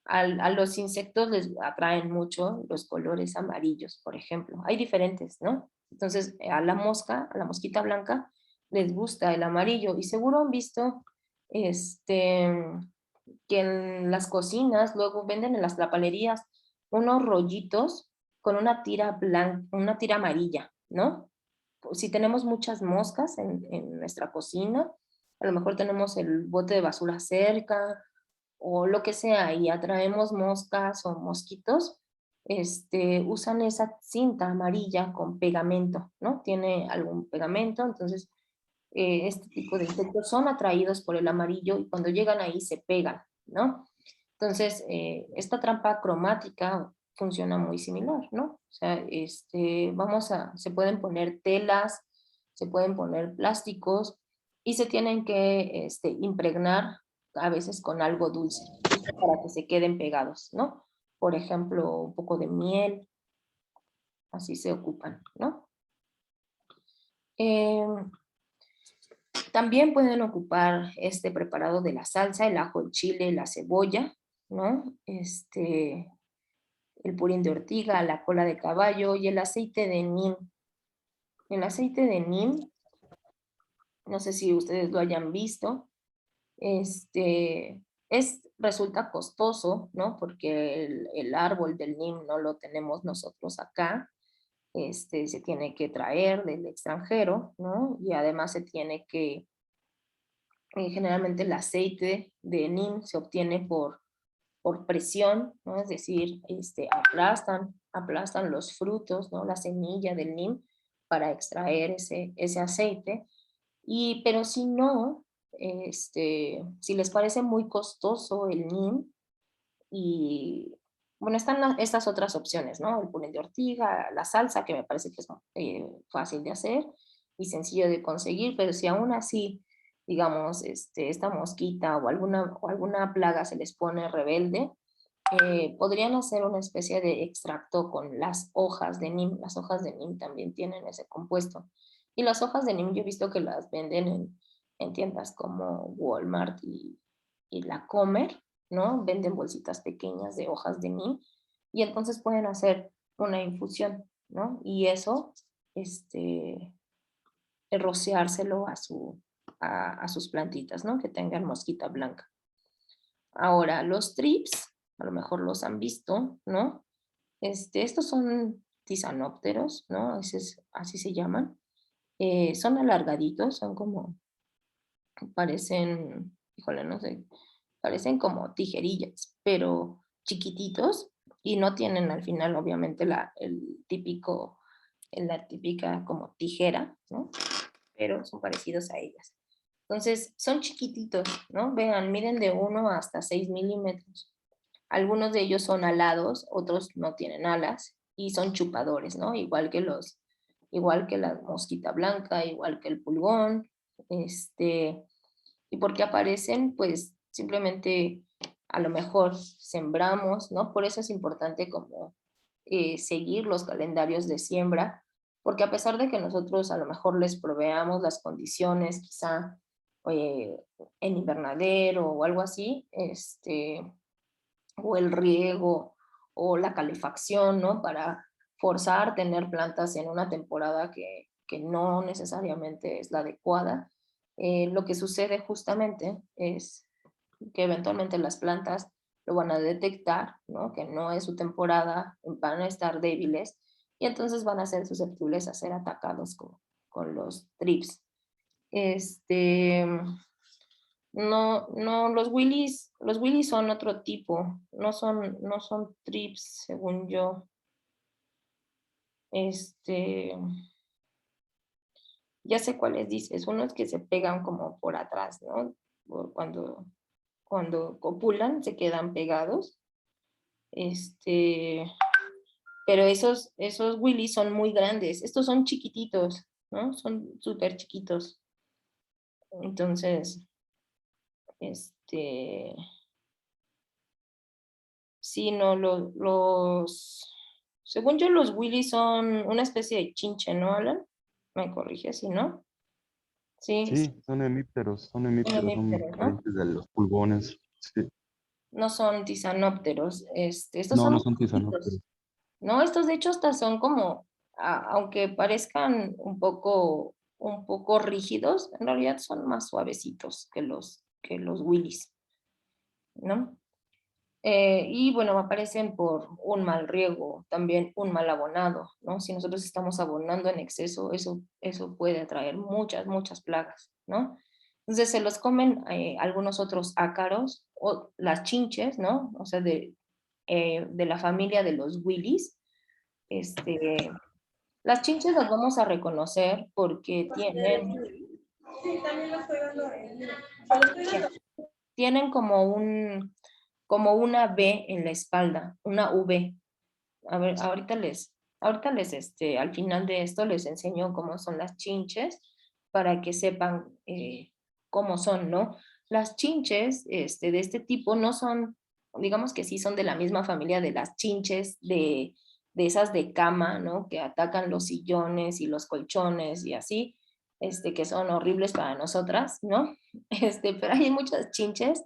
a los insectos les atraen mucho los colores amarillos, por ejemplo. Hay diferentes, ¿no? Entonces, a la mosca, a la mosquita blanca, les gusta el amarillo. Y seguro han visto que en las cocinas luego venden en las trapalerías unos rollitos con una tira blanca, una tira amarilla, ¿no? Si tenemos muchas moscas en nuestra cocina, a lo mejor tenemos el bote de basura cerca o lo que sea y atraemos moscas o mosquitos, usan esa cinta amarilla con pegamento, ¿no? Tiene algún pegamento, entonces este tipo de insectos son atraídos por el amarillo y cuando llegan ahí se pegan, ¿no? Entonces, esta trampa cromática funciona muy similar, ¿no? O sea, se pueden poner telas, se pueden poner plásticos y se tienen que impregnar a veces con algo dulce, justo para que se queden pegados, ¿no? Por ejemplo, un poco de miel, así se ocupan, ¿no? Em, También pueden ocupar este preparado de la salsa, el ajo, el chile, la cebolla, ¿no? El purín de ortiga, la cola de caballo y el aceite de neem. El aceite de neem, no sé si ustedes lo hayan visto, resulta costoso, ¿no? Porque el árbol del neem no lo tenemos nosotros acá, se tiene que traer del extranjero, ¿no? Y además se tiene que generalmente el aceite de neem se obtiene por presión, ¿no? Es decir, aplastan los frutos, ¿no? La semilla del neem para extraer ese aceite. Pero si no, si les parece muy costoso el neem, y bueno, están estas otras opciones, ¿no? El puré de ortiga, la salsa, que me parece que es fácil de hacer y sencillo de conseguir, pero si aún así, digamos, esta mosquita o alguna plaga se les pone rebelde, podrían hacer una especie de extracto con las hojas de neem. Las hojas de neem también tienen ese compuesto. Y las hojas de neem yo he visto que las venden en tiendas como Walmart y la Comer, ¿no? Venden bolsitas pequeñas de hojas de neem y entonces pueden hacer una infusión, ¿no? Y eso, este, rociárselo a sus plantitas, ¿no? Que tengan mosquita blanca. Ahora, los trips, a lo mejor los han visto, ¿no? Estos son tisanópteros, ¿no? Así se llaman. Son alargaditos, son como, parecen, híjole, no sé, parecen como tijerillas, pero chiquititos y no tienen al final, obviamente, la típica como tijera, ¿no? Pero son parecidos a ellas. Entonces, son chiquititos, ¿no? Vean, miden de 1 hasta 6 milímetros. Algunos de ellos son alados, otros no tienen alas y son chupadores, ¿no? Igual que la mosquita blanca, igual que el pulgón, y porque aparecen, pues simplemente a lo mejor sembramos, ¿no? Por eso es importante como seguir los calendarios de siembra, porque a pesar de que nosotros a lo mejor les proveamos las condiciones, quizá eh, en invernadero o algo así, o el riego o la calefacción, ¿no? Para forzar tener plantas en una temporada que no necesariamente es la adecuada. Lo que sucede justamente es que eventualmente las plantas lo van a detectar, ¿no? Que no es su temporada, van a estar débiles y entonces van a ser susceptibles a ser atacados con los trips. Este, no, no, los Willys son otro tipo, no son trips, según yo. Este, ya sé cuáles dices, unos que se pegan como por atrás, ¿no? Cuando copulan se quedan pegados. Este, pero esos Willys son muy grandes, estos son chiquititos, ¿no? Son súper chiquitos. Entonces, este, sí, no, según yo, los Willys son una especie de chinche, ¿no, Alan? Me corrige si no. Sí, sí, Sí, son son hemípteros, son hemípteros, ¿no? parientes de los pulgones. Sí. No son tisanópteros, estos No, son no muy son chiquitos, tisanópteros. ¿no? Estos de hecho hasta son como, aunque parezcan un poco rígidos, en realidad son más suavecitos que los Willys, ¿no? Y bueno, aparecen por un mal riego, también un mal abonado, ¿no? Si nosotros estamos abonando en exceso, eso puede atraer muchas, muchas plagas, ¿no? Entonces se los comen algunos otros ácaros o las chinches, ¿no? O sea, de la familia de los willies. Este, las chinches las vamos a reconocer porque Sí, también lo estoy dando tienen como una V en la espalda, una V. A ver, al final de esto les enseño cómo son las chinches para que sepan cómo son, ¿no? Las chinches de este tipo no son, digamos que sí son de la misma familia de las chinches de esas de cama, ¿no? Que atacan los sillones y los colchones y así, que son horribles para nosotras, ¿no? Pero hay muchas chinches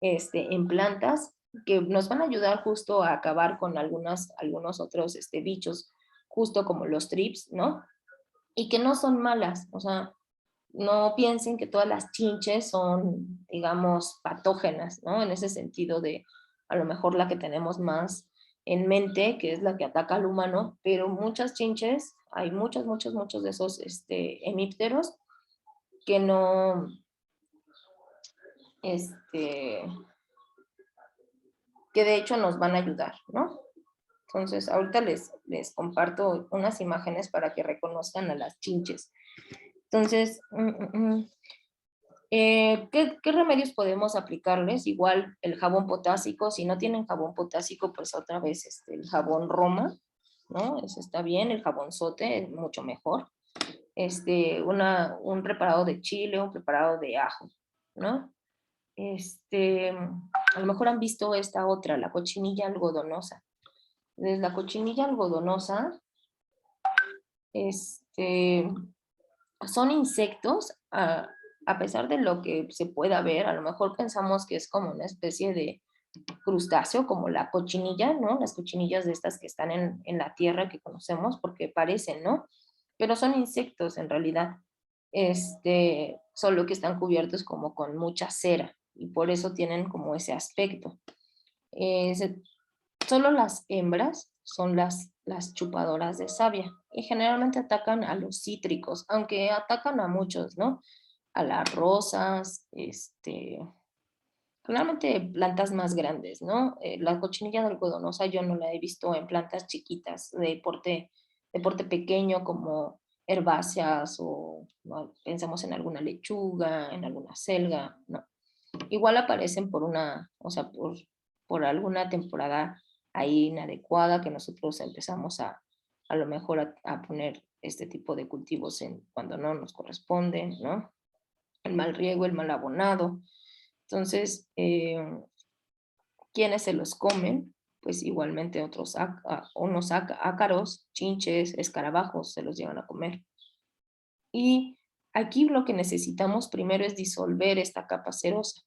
en plantas que nos van a ayudar justo a acabar con algunos otros bichos, justo como los trips, ¿no? Y que no son malas, o sea, no piensen que todas las chinches son, digamos, patógenas, ¿no? En ese sentido de a lo mejor la que tenemos más en mente, que es la que ataca al humano, pero muchas chinches, hay muchos de esos hemípteros que no, este, que de hecho nos van a ayudar, ¿no? Entonces, ahorita les comparto unas imágenes para que reconozcan a las chinches. Entonces, ¿qué remedios podemos aplicarles? Igual el jabón potásico, si no tienen jabón potásico, pues otra vez el jabón Roma, ¿no? Eso está bien, el jabón sote es mucho mejor. Un preparado de chile, un preparado de ajo, ¿no? A lo mejor han visto esta otra, la cochinilla algodonosa. Entonces, la cochinilla algodonosa, este, son insectos, a pesar de lo que se pueda ver, a lo mejor pensamos que es como una especie de crustáceo, como la cochinilla, ¿no? Las cochinillas de estas que están en la tierra que conocemos, porque parecen, ¿no? Pero son insectos en realidad, solo que están cubiertos como con mucha cera, y por eso tienen como ese aspecto. Eh, se- Solo las hembras son las chupadoras de savia y generalmente atacan a los cítricos, aunque atacan a muchos, ¿no? A las rosas, generalmente plantas más grandes, ¿no? La cochinilla de algodonosa yo no la he visto en plantas chiquitas de porte pequeño como herbáceas o ¿no? Pensamos en alguna lechuga, en alguna selga, ¿no? Igual aparecen o sea, por alguna temporada ahí inadecuada que nosotros empezamos a lo mejor a poner este tipo de cultivos cuando no nos corresponden, ¿no? El mal riego, el mal abonado. Entonces, quienes se los comen, pues igualmente unos ácaros, chinches, escarabajos se los llevan a comer. Y aquí lo que necesitamos primero es disolver esta capa cerosa.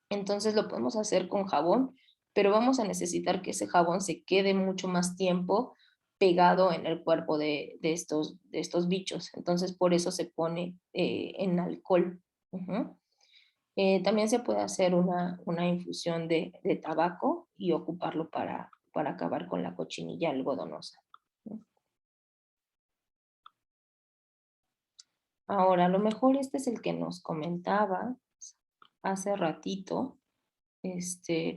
Entonces lo podemos hacer con jabón, pero vamos a necesitar que ese jabón se quede mucho más tiempo pegado en el cuerpo de estos bichos. Entonces por eso se pone en alcohol. Ujú. También se puede hacer una infusión de tabaco y ocuparlo para acabar con la cochinilla algodonosa. Ahora, a lo mejor este es el que nos comentaba hace ratito.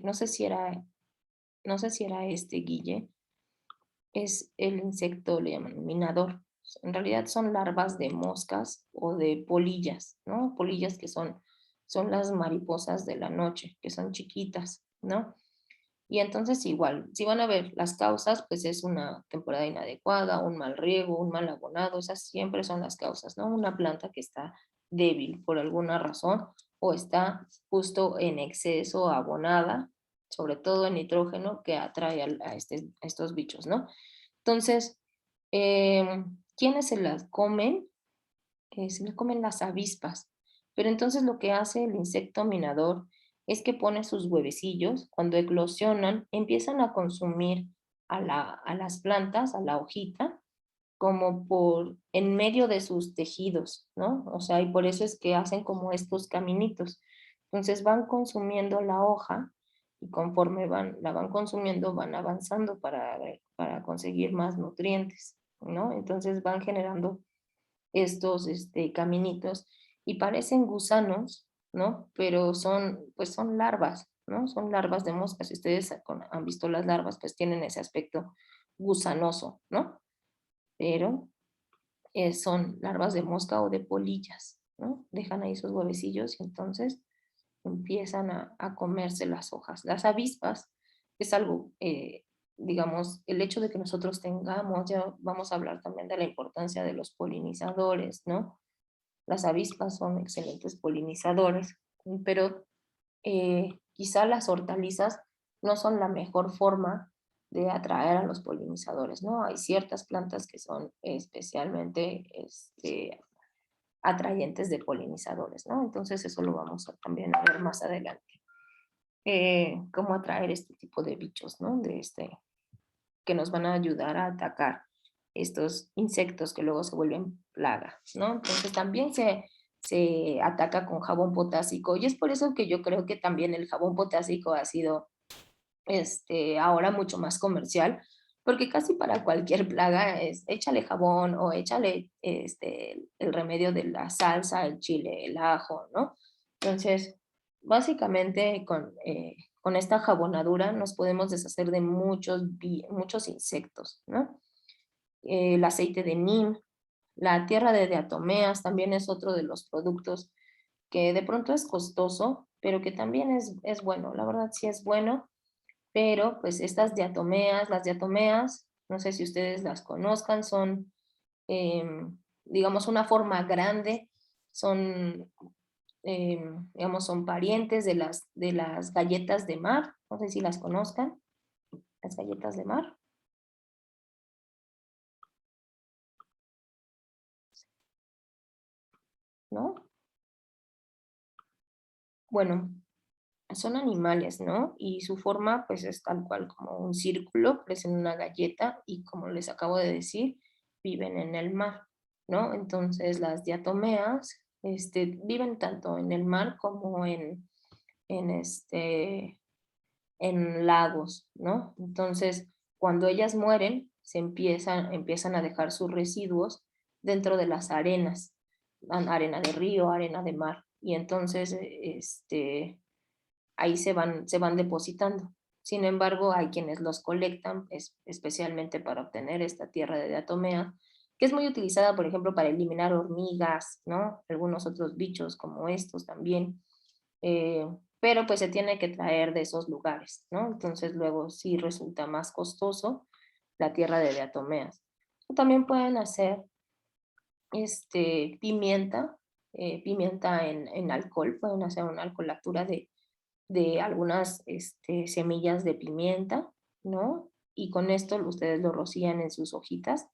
No sé si era, no sé si era Guille, es el insecto, le llaman minador. En realidad son larvas de moscas o de polillas, ¿no? Polillas que son las mariposas de la noche, que son chiquitas, ¿no? Y entonces igual, si van a ver las causas, pues es una temporada inadecuada, un mal riego, un mal abonado, esas siempre son las causas, ¿no? Una planta que está débil por alguna razón o está justo en exceso abonada sobre todo el nitrógeno que atrae a estos bichos, ¿no? Entonces, ¿quiénes se las comen? Se las comen las avispas. Pero entonces lo que hace el insecto minador es que pone sus huevecillos, cuando eclosionan, empiezan a consumir a las plantas, a la hojita, como por en medio de sus tejidos, ¿no? O sea, y por eso es que hacen como estos caminitos. Entonces van consumiendo la hoja y conforme la van consumiendo, van avanzando para conseguir más nutrientes, ¿no? Entonces van generando estos caminitos y parecen gusanos, ¿no? Pero pues son larvas, ¿no? Son larvas de moscas. Si ustedes han visto las larvas, pues tienen ese aspecto gusanoso, ¿no? Pero son larvas de mosca o de polillas, ¿no? Dejan ahí sus huevecillos y entonces empiezan a comerse las hojas. Las avispas es algo, digamos, el hecho de que nosotros tengamos, ya vamos a hablar también de la importancia de los polinizadores, ¿no? Las avispas son excelentes polinizadores, pero quizá las hortalizas no son la mejor forma de atraer a los polinizadores, ¿no? Hay ciertas plantas que son especialmente atrayentes de polinizadores, ¿no? Entonces eso lo vamos a también a ver más adelante. Cómo atraer este tipo de bichos, ¿no? Que nos van a ayudar a atacar estos insectos que luego se vuelven plaga, ¿no? Entonces también se ataca con jabón potásico y es por eso que yo creo que también el jabón potásico ha sido ahora mucho más comercial, porque casi para cualquier plaga es échale jabón o échale el remedio de la salsa, el chile, el ajo, ¿no? Entonces, básicamente con esta jabonadura nos podemos deshacer de muchos insectos, ¿no? El aceite de neem, la tierra de diatomeas también es otro de los productos que de pronto es costoso, pero que también es bueno, la verdad sí es bueno, pero pues estas diatomeas, las diatomeas, no sé si ustedes las conozcan, son, digamos, una forma grande, son, digamos, son parientes de las galletas de mar, no sé si las conozcan, las galletas de mar, ¿no? Bueno, son animales, ¿no? Y su forma pues es tal cual como un círculo, parecen una galleta y como les acabo de decir, viven en el mar, ¿no? Entonces las diatomeas viven tanto en el mar como en, en lagos, ¿no? Entonces cuando ellas mueren, empiezan a dejar sus residuos dentro de las arenas, arena de río, arena de mar. Y entonces, ahí se van depositando. Sin embargo, hay quienes los colectan especialmente para obtener esta tierra de diatomea, que es muy utilizada, por ejemplo, para eliminar hormigas, ¿no? Algunos otros bichos como estos también. Pero pues se tiene que traer de esos lugares, ¿no? Entonces luego sí resulta más costoso la tierra de diatomeas. O también pueden hacer pimienta, pimienta en alcohol, pueden hacer una alcoholatura de algunas semillas de pimienta, ¿no? Y con esto ustedes lo rocían en sus hojitas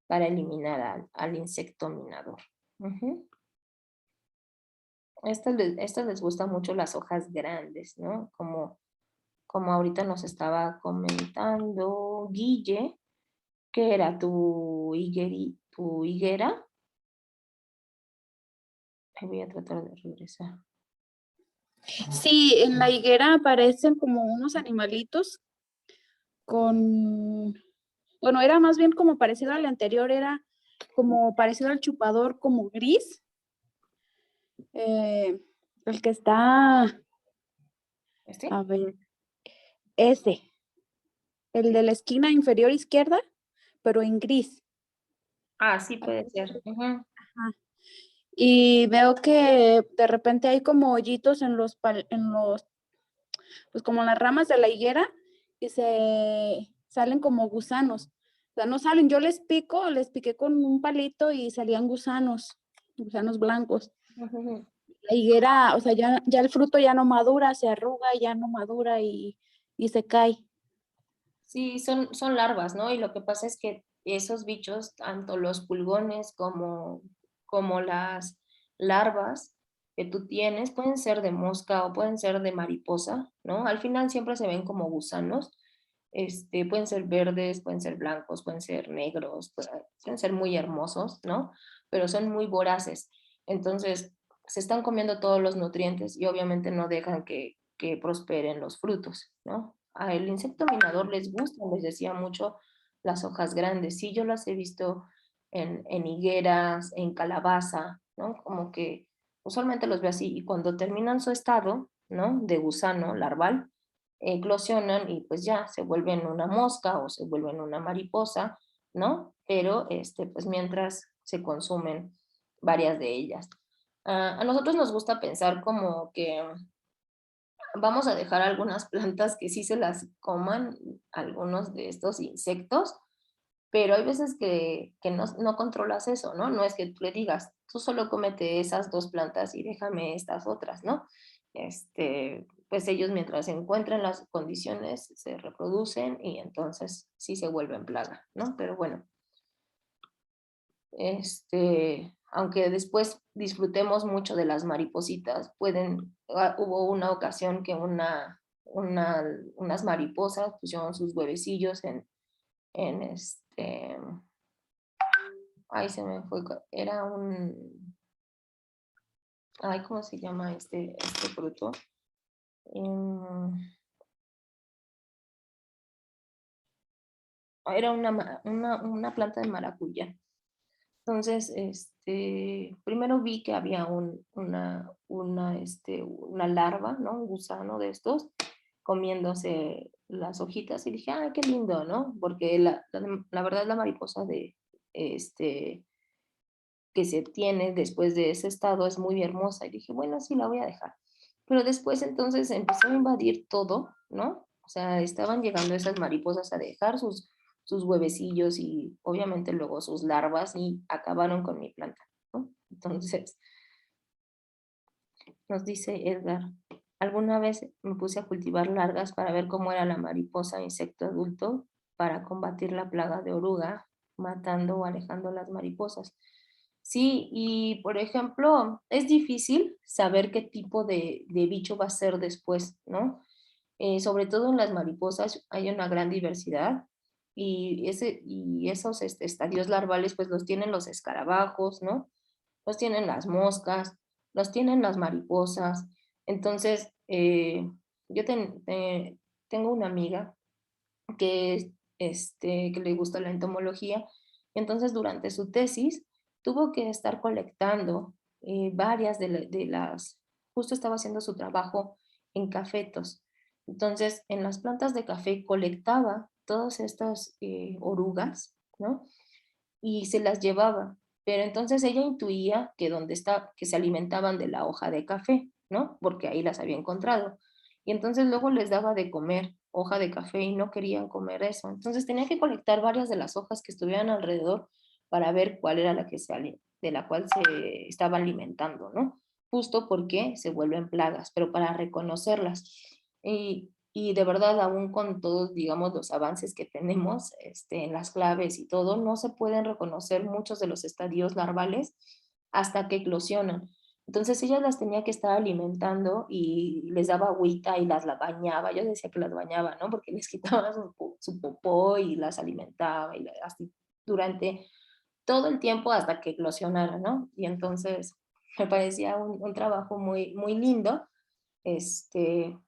para eliminar al insecto minador. Ujú. Estas les gustan mucho las hojas grandes, ¿no? Como ahorita nos estaba comentando Guille, que era tu higuera. Ahí voy a tratar de regresar. Sí, en la higuera aparecen como unos animalitos con, bueno, era más bien como parecido al anterior, era como parecido al chupador, como gris. El que está, ¿Este? a ver, ese, el de la esquina inferior izquierda, pero en gris. Ah, sí puede ser. Ujú. Ajá. Y veo que de repente hay como hoyitos en los, pues como en las ramas de la higuera y se salen como gusanos. O sea, no salen, yo les piqué con un palito y salían gusanos blancos. Ujú. la higuera, o sea, ya el fruto ya no madura, se arruga, ya no madura y se cae. Sí, son larvas, ¿no? Y lo que pasa es que esos bichos, tanto los pulgones como las larvas que tú tienes, pueden ser de mosca o pueden ser de mariposa, ¿no? Al final siempre se ven como gusanos. Pueden ser verdes, pueden ser blancos, pueden ser negros, pueden ser muy hermosos, ¿no? Pero son muy voraces. Entonces, se están comiendo todos los nutrientes y obviamente no dejan que prosperen los frutos, ¿no? Al insecto minador les gustan, les decía mucho, las hojas grandes. Sí, yo las he visto en higueras, en calabaza, ¿no? Como que usualmente los veo así y cuando terminan su estado, ¿no? De gusano larval, eclosionan y pues ya se vuelven una mosca o se vuelven una mariposa, ¿no? Pero pues mientras se consumen varias de ellas. A nosotros nos gusta pensar como que vamos a dejar algunas plantas que sí se las coman algunos de estos insectos, pero hay veces que no controlas eso, ¿no? No es que tú le digas, tú solo cómete esas 2 plantas y déjame estas otras, ¿no? Pues ellos mientras encuentren las condiciones se reproducen y entonces sí se vuelven plaga, ¿no? Pero bueno, aunque después disfrutemos mucho de las maripositas, hubo una ocasión que unas mariposas pusieron sus huevecillos en ay, se me fue, era ay, ¿cómo se llama este fruto? Era una planta de maracuyá. Entonces, primero vi que había una larva, ¿no? Un gusano de estos, comiéndose las hojitas y dije, ay, qué lindo, ¿no? Porque la verdad la mariposa que se tiene después de ese estado es muy hermosa y dije, bueno, sí, la voy a dejar. Pero después entonces empezó a invadir todo, ¿no? O sea, estaban llegando esas mariposas a dejar sus huevecillos y obviamente luego sus larvas y acabaron con mi planta, ¿no? Entonces, nos dice Edgar, alguna vez me puse a cultivar largas para ver cómo era la mariposa insecto adulto para combatir la plaga de oruga, matando o alejando las mariposas. Sí, y por ejemplo, es difícil saber qué tipo de bicho va a ser después, ¿no? Sobre todo en las mariposas hay una gran diversidad y esos estadios larvales pues los tienen los escarabajos, ¿no? Los tienen las moscas, los tienen las mariposas. Entonces, yo tengo una amiga que, que le gusta la entomología, y entonces durante su tesis tuvo que estar colectando varias justo estaba haciendo su trabajo en cafetos. Entonces, en las plantas de café colectaba todas estas orugas, ¿no? Y se las llevaba. Pero entonces ella intuía que que se alimentaban de la hoja de café, ¿no? Porque ahí las había encontrado. Y entonces luego les daba de comer hoja de café y no querían comer eso. Entonces tenía que colectar varias de las hojas que estuvieran alrededor para ver cuál era de la cual se estaba alimentando, ¿no? Justo porque se vuelven plagas, pero para reconocerlas. Y de verdad, aún con todos, digamos, los avances que tenemos en las claves y todo, no se pueden reconocer muchos de los estadios larvales hasta que eclosionan. Entonces ella las tenía que estar alimentando y les daba agüita y las la bañaba. Yo decía que las bañaba, ¿no? Porque les quitaba su popó y las alimentaba y así durante todo el tiempo hasta que eclosionaran, ¿no? Y entonces me parecía un trabajo muy, muy lindo. Este,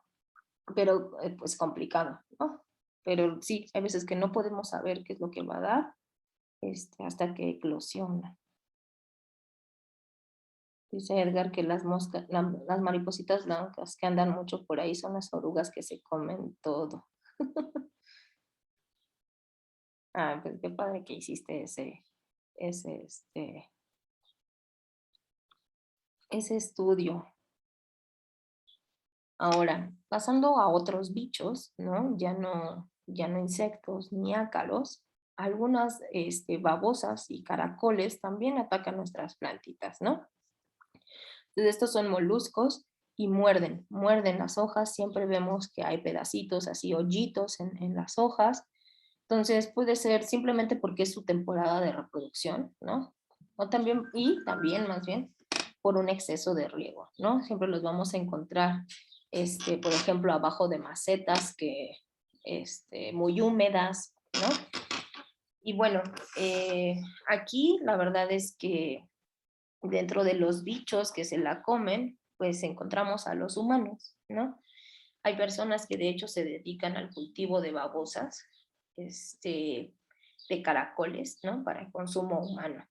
pero pues complicado, ¿no? Pero sí, hay veces que no podemos saber qué es lo que va a dar hasta que eclosiona. Dice Edgar que las maripositas blancas que andan mucho por ahí son las orugas que se comen todo. Ah, pues qué padre que hiciste ese, ese estudio. Ahora, pasando a otros bichos, ¿no? Ya no insectos ni ácaros, algunas babosas y caracoles también atacan nuestras plantitas, ¿no? Entonces, estos son moluscos y muerden las hojas. Siempre vemos que hay pedacitos así, hoyitos en las hojas. Entonces puede ser simplemente porque es su temporada de reproducción, ¿no? O también, y también más bien, por un exceso de riego, ¿no? Siempre los vamos a encontrar, por ejemplo, abajo de macetas que, muy húmedas, ¿no? Y bueno, aquí la verdad es que dentro de los bichos que se la comen, pues encontramos a los humanos, ¿no? Hay personas que de hecho se dedican al cultivo de babosas, de caracoles, ¿no? Para el consumo humano.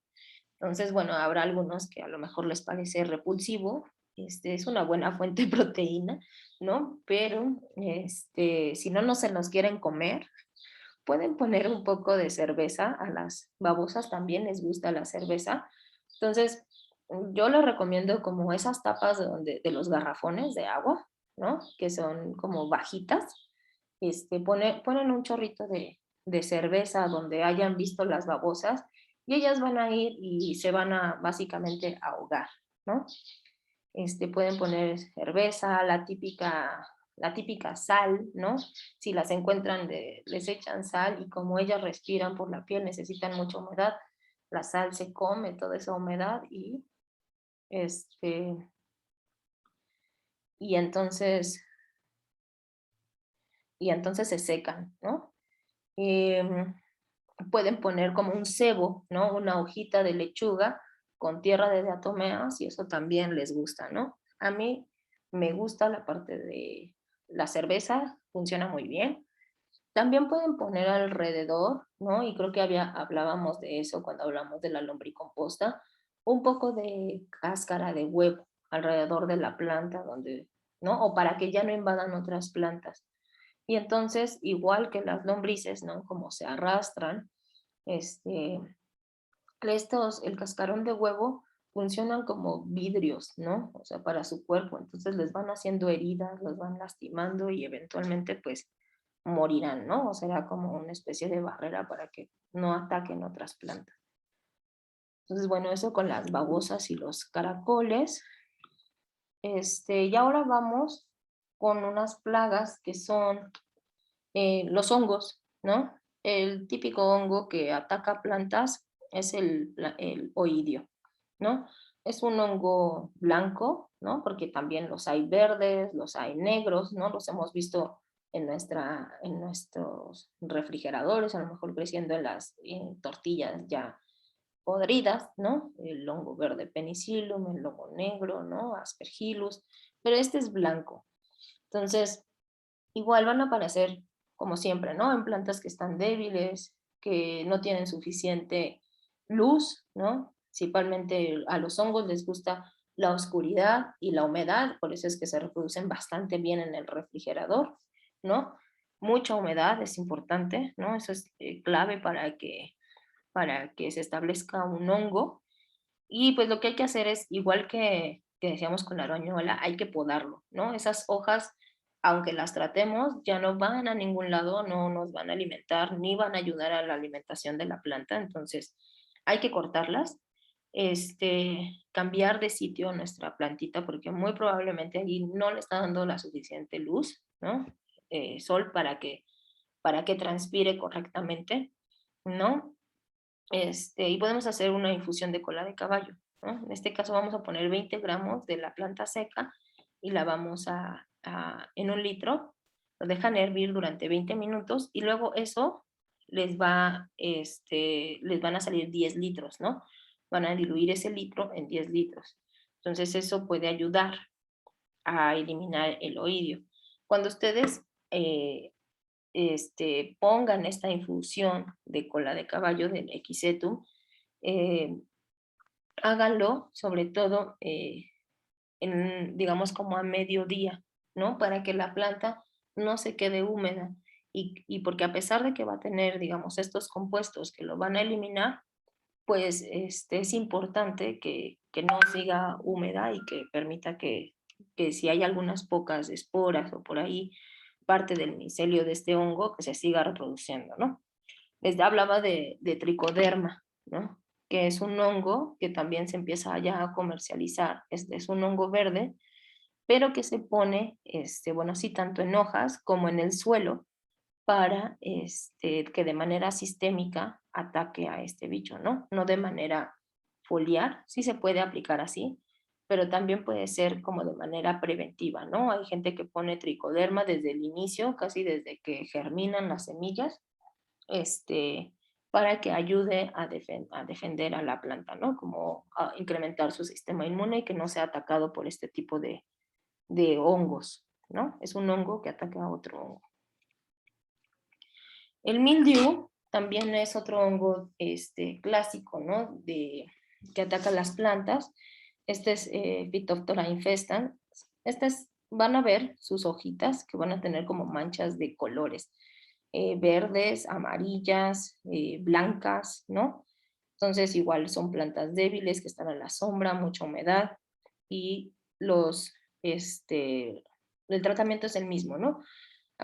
Entonces, bueno, habrá algunos que a lo mejor les parece repulsivo, es una buena fuente de proteína, ¿no? Pero, si no se los quieren comer, pueden poner un poco de cerveza, a las babosas también les gusta la cerveza. Entonces, yo les recomiendo como esas tapas de los garrafones de agua, ¿no? Que son como bajitas, ponen un chorrito de cerveza donde hayan visto las babosas y ellas van a ir y se van a básicamente ahogar, ¿no? Pueden poner cerveza, la típica sal, ¿no? Si las encuentran, les echan sal y como ellas respiran por la piel, necesitan mucha humedad, la sal se come toda esa humedad este, y entonces, y entonces se secan, ¿no? Pueden poner como un cebo, ¿no? Una hojita de lechuga con tierra de diatomeas y eso también les gusta, ¿no? A mí me gusta la parte de la cerveza, funciona muy bien. También pueden poner alrededor, ¿no? Y creo que hablábamos de eso cuando hablamos de la lombricomposta, un poco de cáscara de huevo alrededor de la planta, ¿no? O para que ya no invadan otras plantas. Y entonces, igual que las lombrices, ¿no? Como se arrastran, este, el cascarón de huevo funcionan como vidrios, ¿no? O sea, para su cuerpo. Entonces les van haciendo heridas, los van lastimando y eventualmente pues morirán, ¿no? O será como una especie de barrera para que no ataquen otras plantas. Entonces, bueno, eso con las babosas y los caracoles. Y ahora vamos con unas plagas que son los hongos, ¿no? El típico hongo que ataca plantas es el oidio, ¿no? Es un hongo blanco, ¿no? Porque también los hay verdes, los hay negros, ¿no? Los hemos visto en nuestros refrigeradores, a lo mejor creciendo en tortillas ya podridas, ¿no? El hongo verde penicillium, el hongo negro, ¿no? Aspergillus, pero este es blanco. Entonces, igual van a aparecer, como siempre, ¿no? En plantas que están débiles, que no tienen suficiente luz, ¿no? Principalmente a los hongos les gusta la oscuridad y la humedad, por eso es que se reproducen bastante bien en el refrigerador, ¿no? Mucha humedad es importante, ¿no? Eso es clave para que se establezca un hongo. Y pues lo que hay que hacer es, igual que decíamos con la roñola, hay que podarlo, ¿no? Esas hojas, aunque las tratemos, ya no van a ningún lado, no nos van a alimentar, ni van a ayudar a la alimentación de la planta, entonces hay que cortarlas, cambiar de sitio nuestra plantita, porque muy probablemente allí no le está dando la suficiente luz, ¿no? Sol para que transpire correctamente, ¿no? Y podemos hacer una infusión de cola de caballo, ¿no? En este caso vamos a poner 20 gramos de la planta seca y la vamos en un litro, lo dejan hervir durante 20 minutos y luego eso les van a salir 10 litros, ¿no? Van a diluir ese litro en 10 litros. Entonces eso puede ayudar a eliminar el oidio. Cuando ustedes pongan esta infusión de cola de caballo del Equisetum, háganlo sobre todo, digamos como a mediodía, ¿no? Para que la planta no se quede húmeda y porque a pesar de que va a tener, digamos, estos compuestos que lo van a eliminar, pues es importante que no siga húmeda y que permita que si hay algunas pocas esporas o por ahí parte del micelio de este hongo, que se siga reproduciendo, ¿no? Les hablaba de tricoderma, ¿no? que es un hongo que también se empieza ya a comercializar. Este es un hongo verde, pero que se pone, bueno, así tanto en hojas como en el suelo para que de manera sistémica ataque a este bicho, ¿no? No de manera foliar, sí se puede aplicar así, pero también puede ser como de manera preventiva, ¿no? Hay gente que pone tricoderma desde el inicio, casi desde que germinan las semillas, para que ayude a defender a la planta, ¿no? Como a incrementar su sistema inmune y que no sea atacado por este tipo de hongos, ¿no? Es un hongo que ataca a otro hongo. El mildew también es otro hongo clásico, ¿no? Que ataca las plantas. Este es Phytophthora infestans. Van a ver sus hojitas que van a tener como manchas de colores, verdes, amarillas, blancas, ¿no? Entonces igual son plantas débiles que están a la sombra, mucha humedad y el tratamiento es el mismo, ¿no?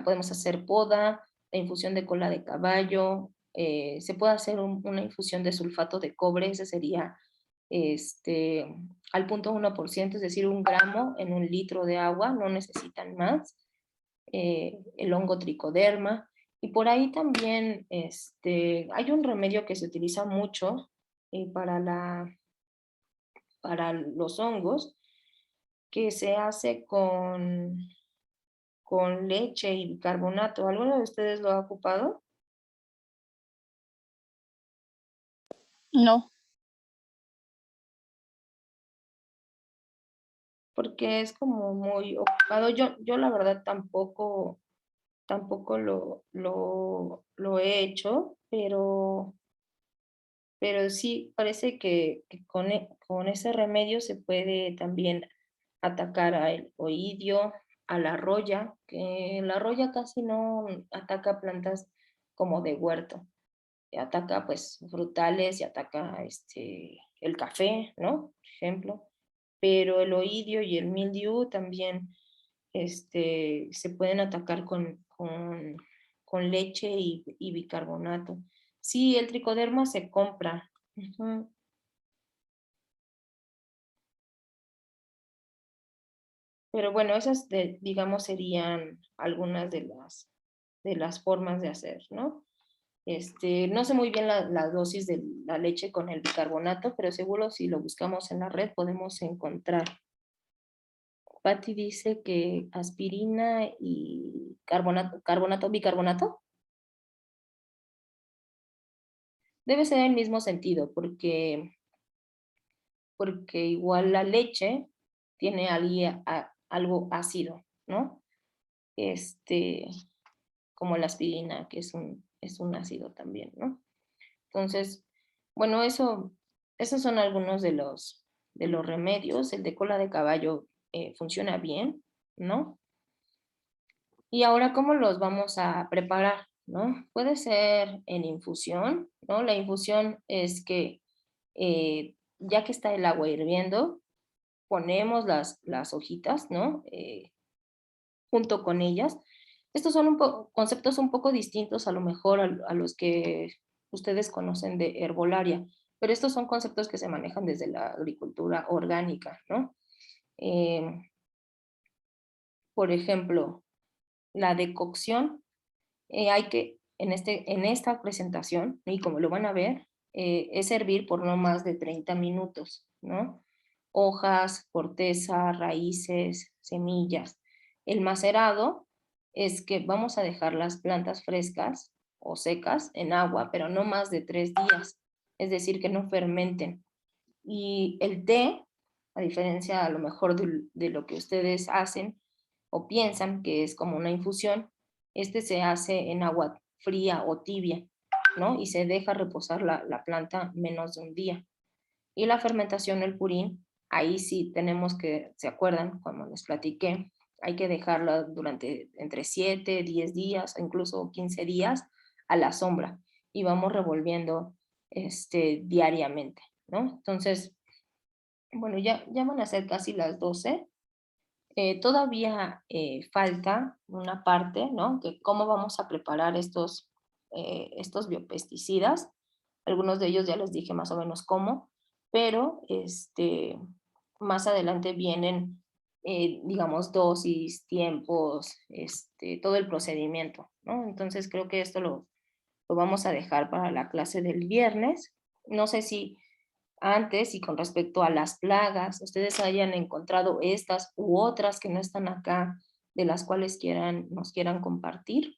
Podemos hacer poda, la infusión de cola de caballo, se puede hacer una infusión de sulfato de cobre, ese sería al 0.1%, es decir, 1 gramo en 1 litro de agua, no necesitan más. El hongo tricoderma, y por ahí también hay un remedio que se utiliza mucho para los hongos, que se hace con leche y bicarbonato. ¿Alguno de ustedes lo ha ocupado? No. Porque es como muy ocupado. Yo la verdad tampoco lo he hecho, pero sí parece que con ese remedio se puede también atacar al oidio, a la roya, que la roya casi no ataca plantas como de huerto, ataca pues frutales y ataca el café, ¿no? Por ejemplo, pero el oidio y el mildew también se pueden atacar con leche y bicarbonato. Sí, el tricoderma se compra. Ujú. Pero bueno, esas, digamos, serían algunas de las formas de hacer, ¿no? No sé muy bien la dosis de la leche con el bicarbonato, pero seguro si lo buscamos en la red podemos encontrar. Patti dice que aspirina y bicarbonato. Debe ser el mismo sentido, porque igual la leche tiene algo ácido, ¿no? Como la aspirina, que es un ácido también, ¿no? Entonces, bueno, esos son algunos de los remedios. El de cola de caballo funciona bien, ¿no? Y ahora, ¿cómo los vamos a preparar, no? Puede ser en infusión, ¿no? La infusión es que ya que está el agua hirviendo, ponemos las hojitas, ¿no? Junto con ellas. Estos son conceptos un poco distintos a lo mejor a los que ustedes conocen de herbolaria, pero estos son conceptos que se manejan desde la agricultura orgánica, ¿no? Por ejemplo, la decocción, en esta presentación, y como lo van a ver, es hervir por no más de 30 minutos, ¿no? Hojas, corteza, raíces, semillas. El macerado es que vamos a dejar las plantas frescas o secas en agua, pero no más de 3 días, es decir, que no fermenten. Y el té, a diferencia a lo mejor de lo que ustedes hacen o piensan que es como una infusión, se hace en agua fría o tibia, ¿no? Y se deja reposar la planta menos de 1 día. Y la fermentación, el purín, ahí sí tenemos que, ¿se acuerdan? Como les platiqué, hay que dejarla durante entre 7, 10 días, incluso 15 días a la sombra. Y vamos revolviendo diariamente, ¿no? Entonces, bueno, ya van a ser casi las 12. Todavía falta una parte, ¿no? Que cómo vamos a preparar estos biopesticidas. Algunos de ellos ya les dije más o menos cómo, pero más adelante vienen, digamos, dosis, tiempos, todo el procedimiento, ¿no? Entonces creo que esto lo vamos a dejar para la clase del viernes. No sé si antes y con respecto a las plagas, ustedes hayan encontrado estas u otras que no están acá, de las cuales nos quieran compartir.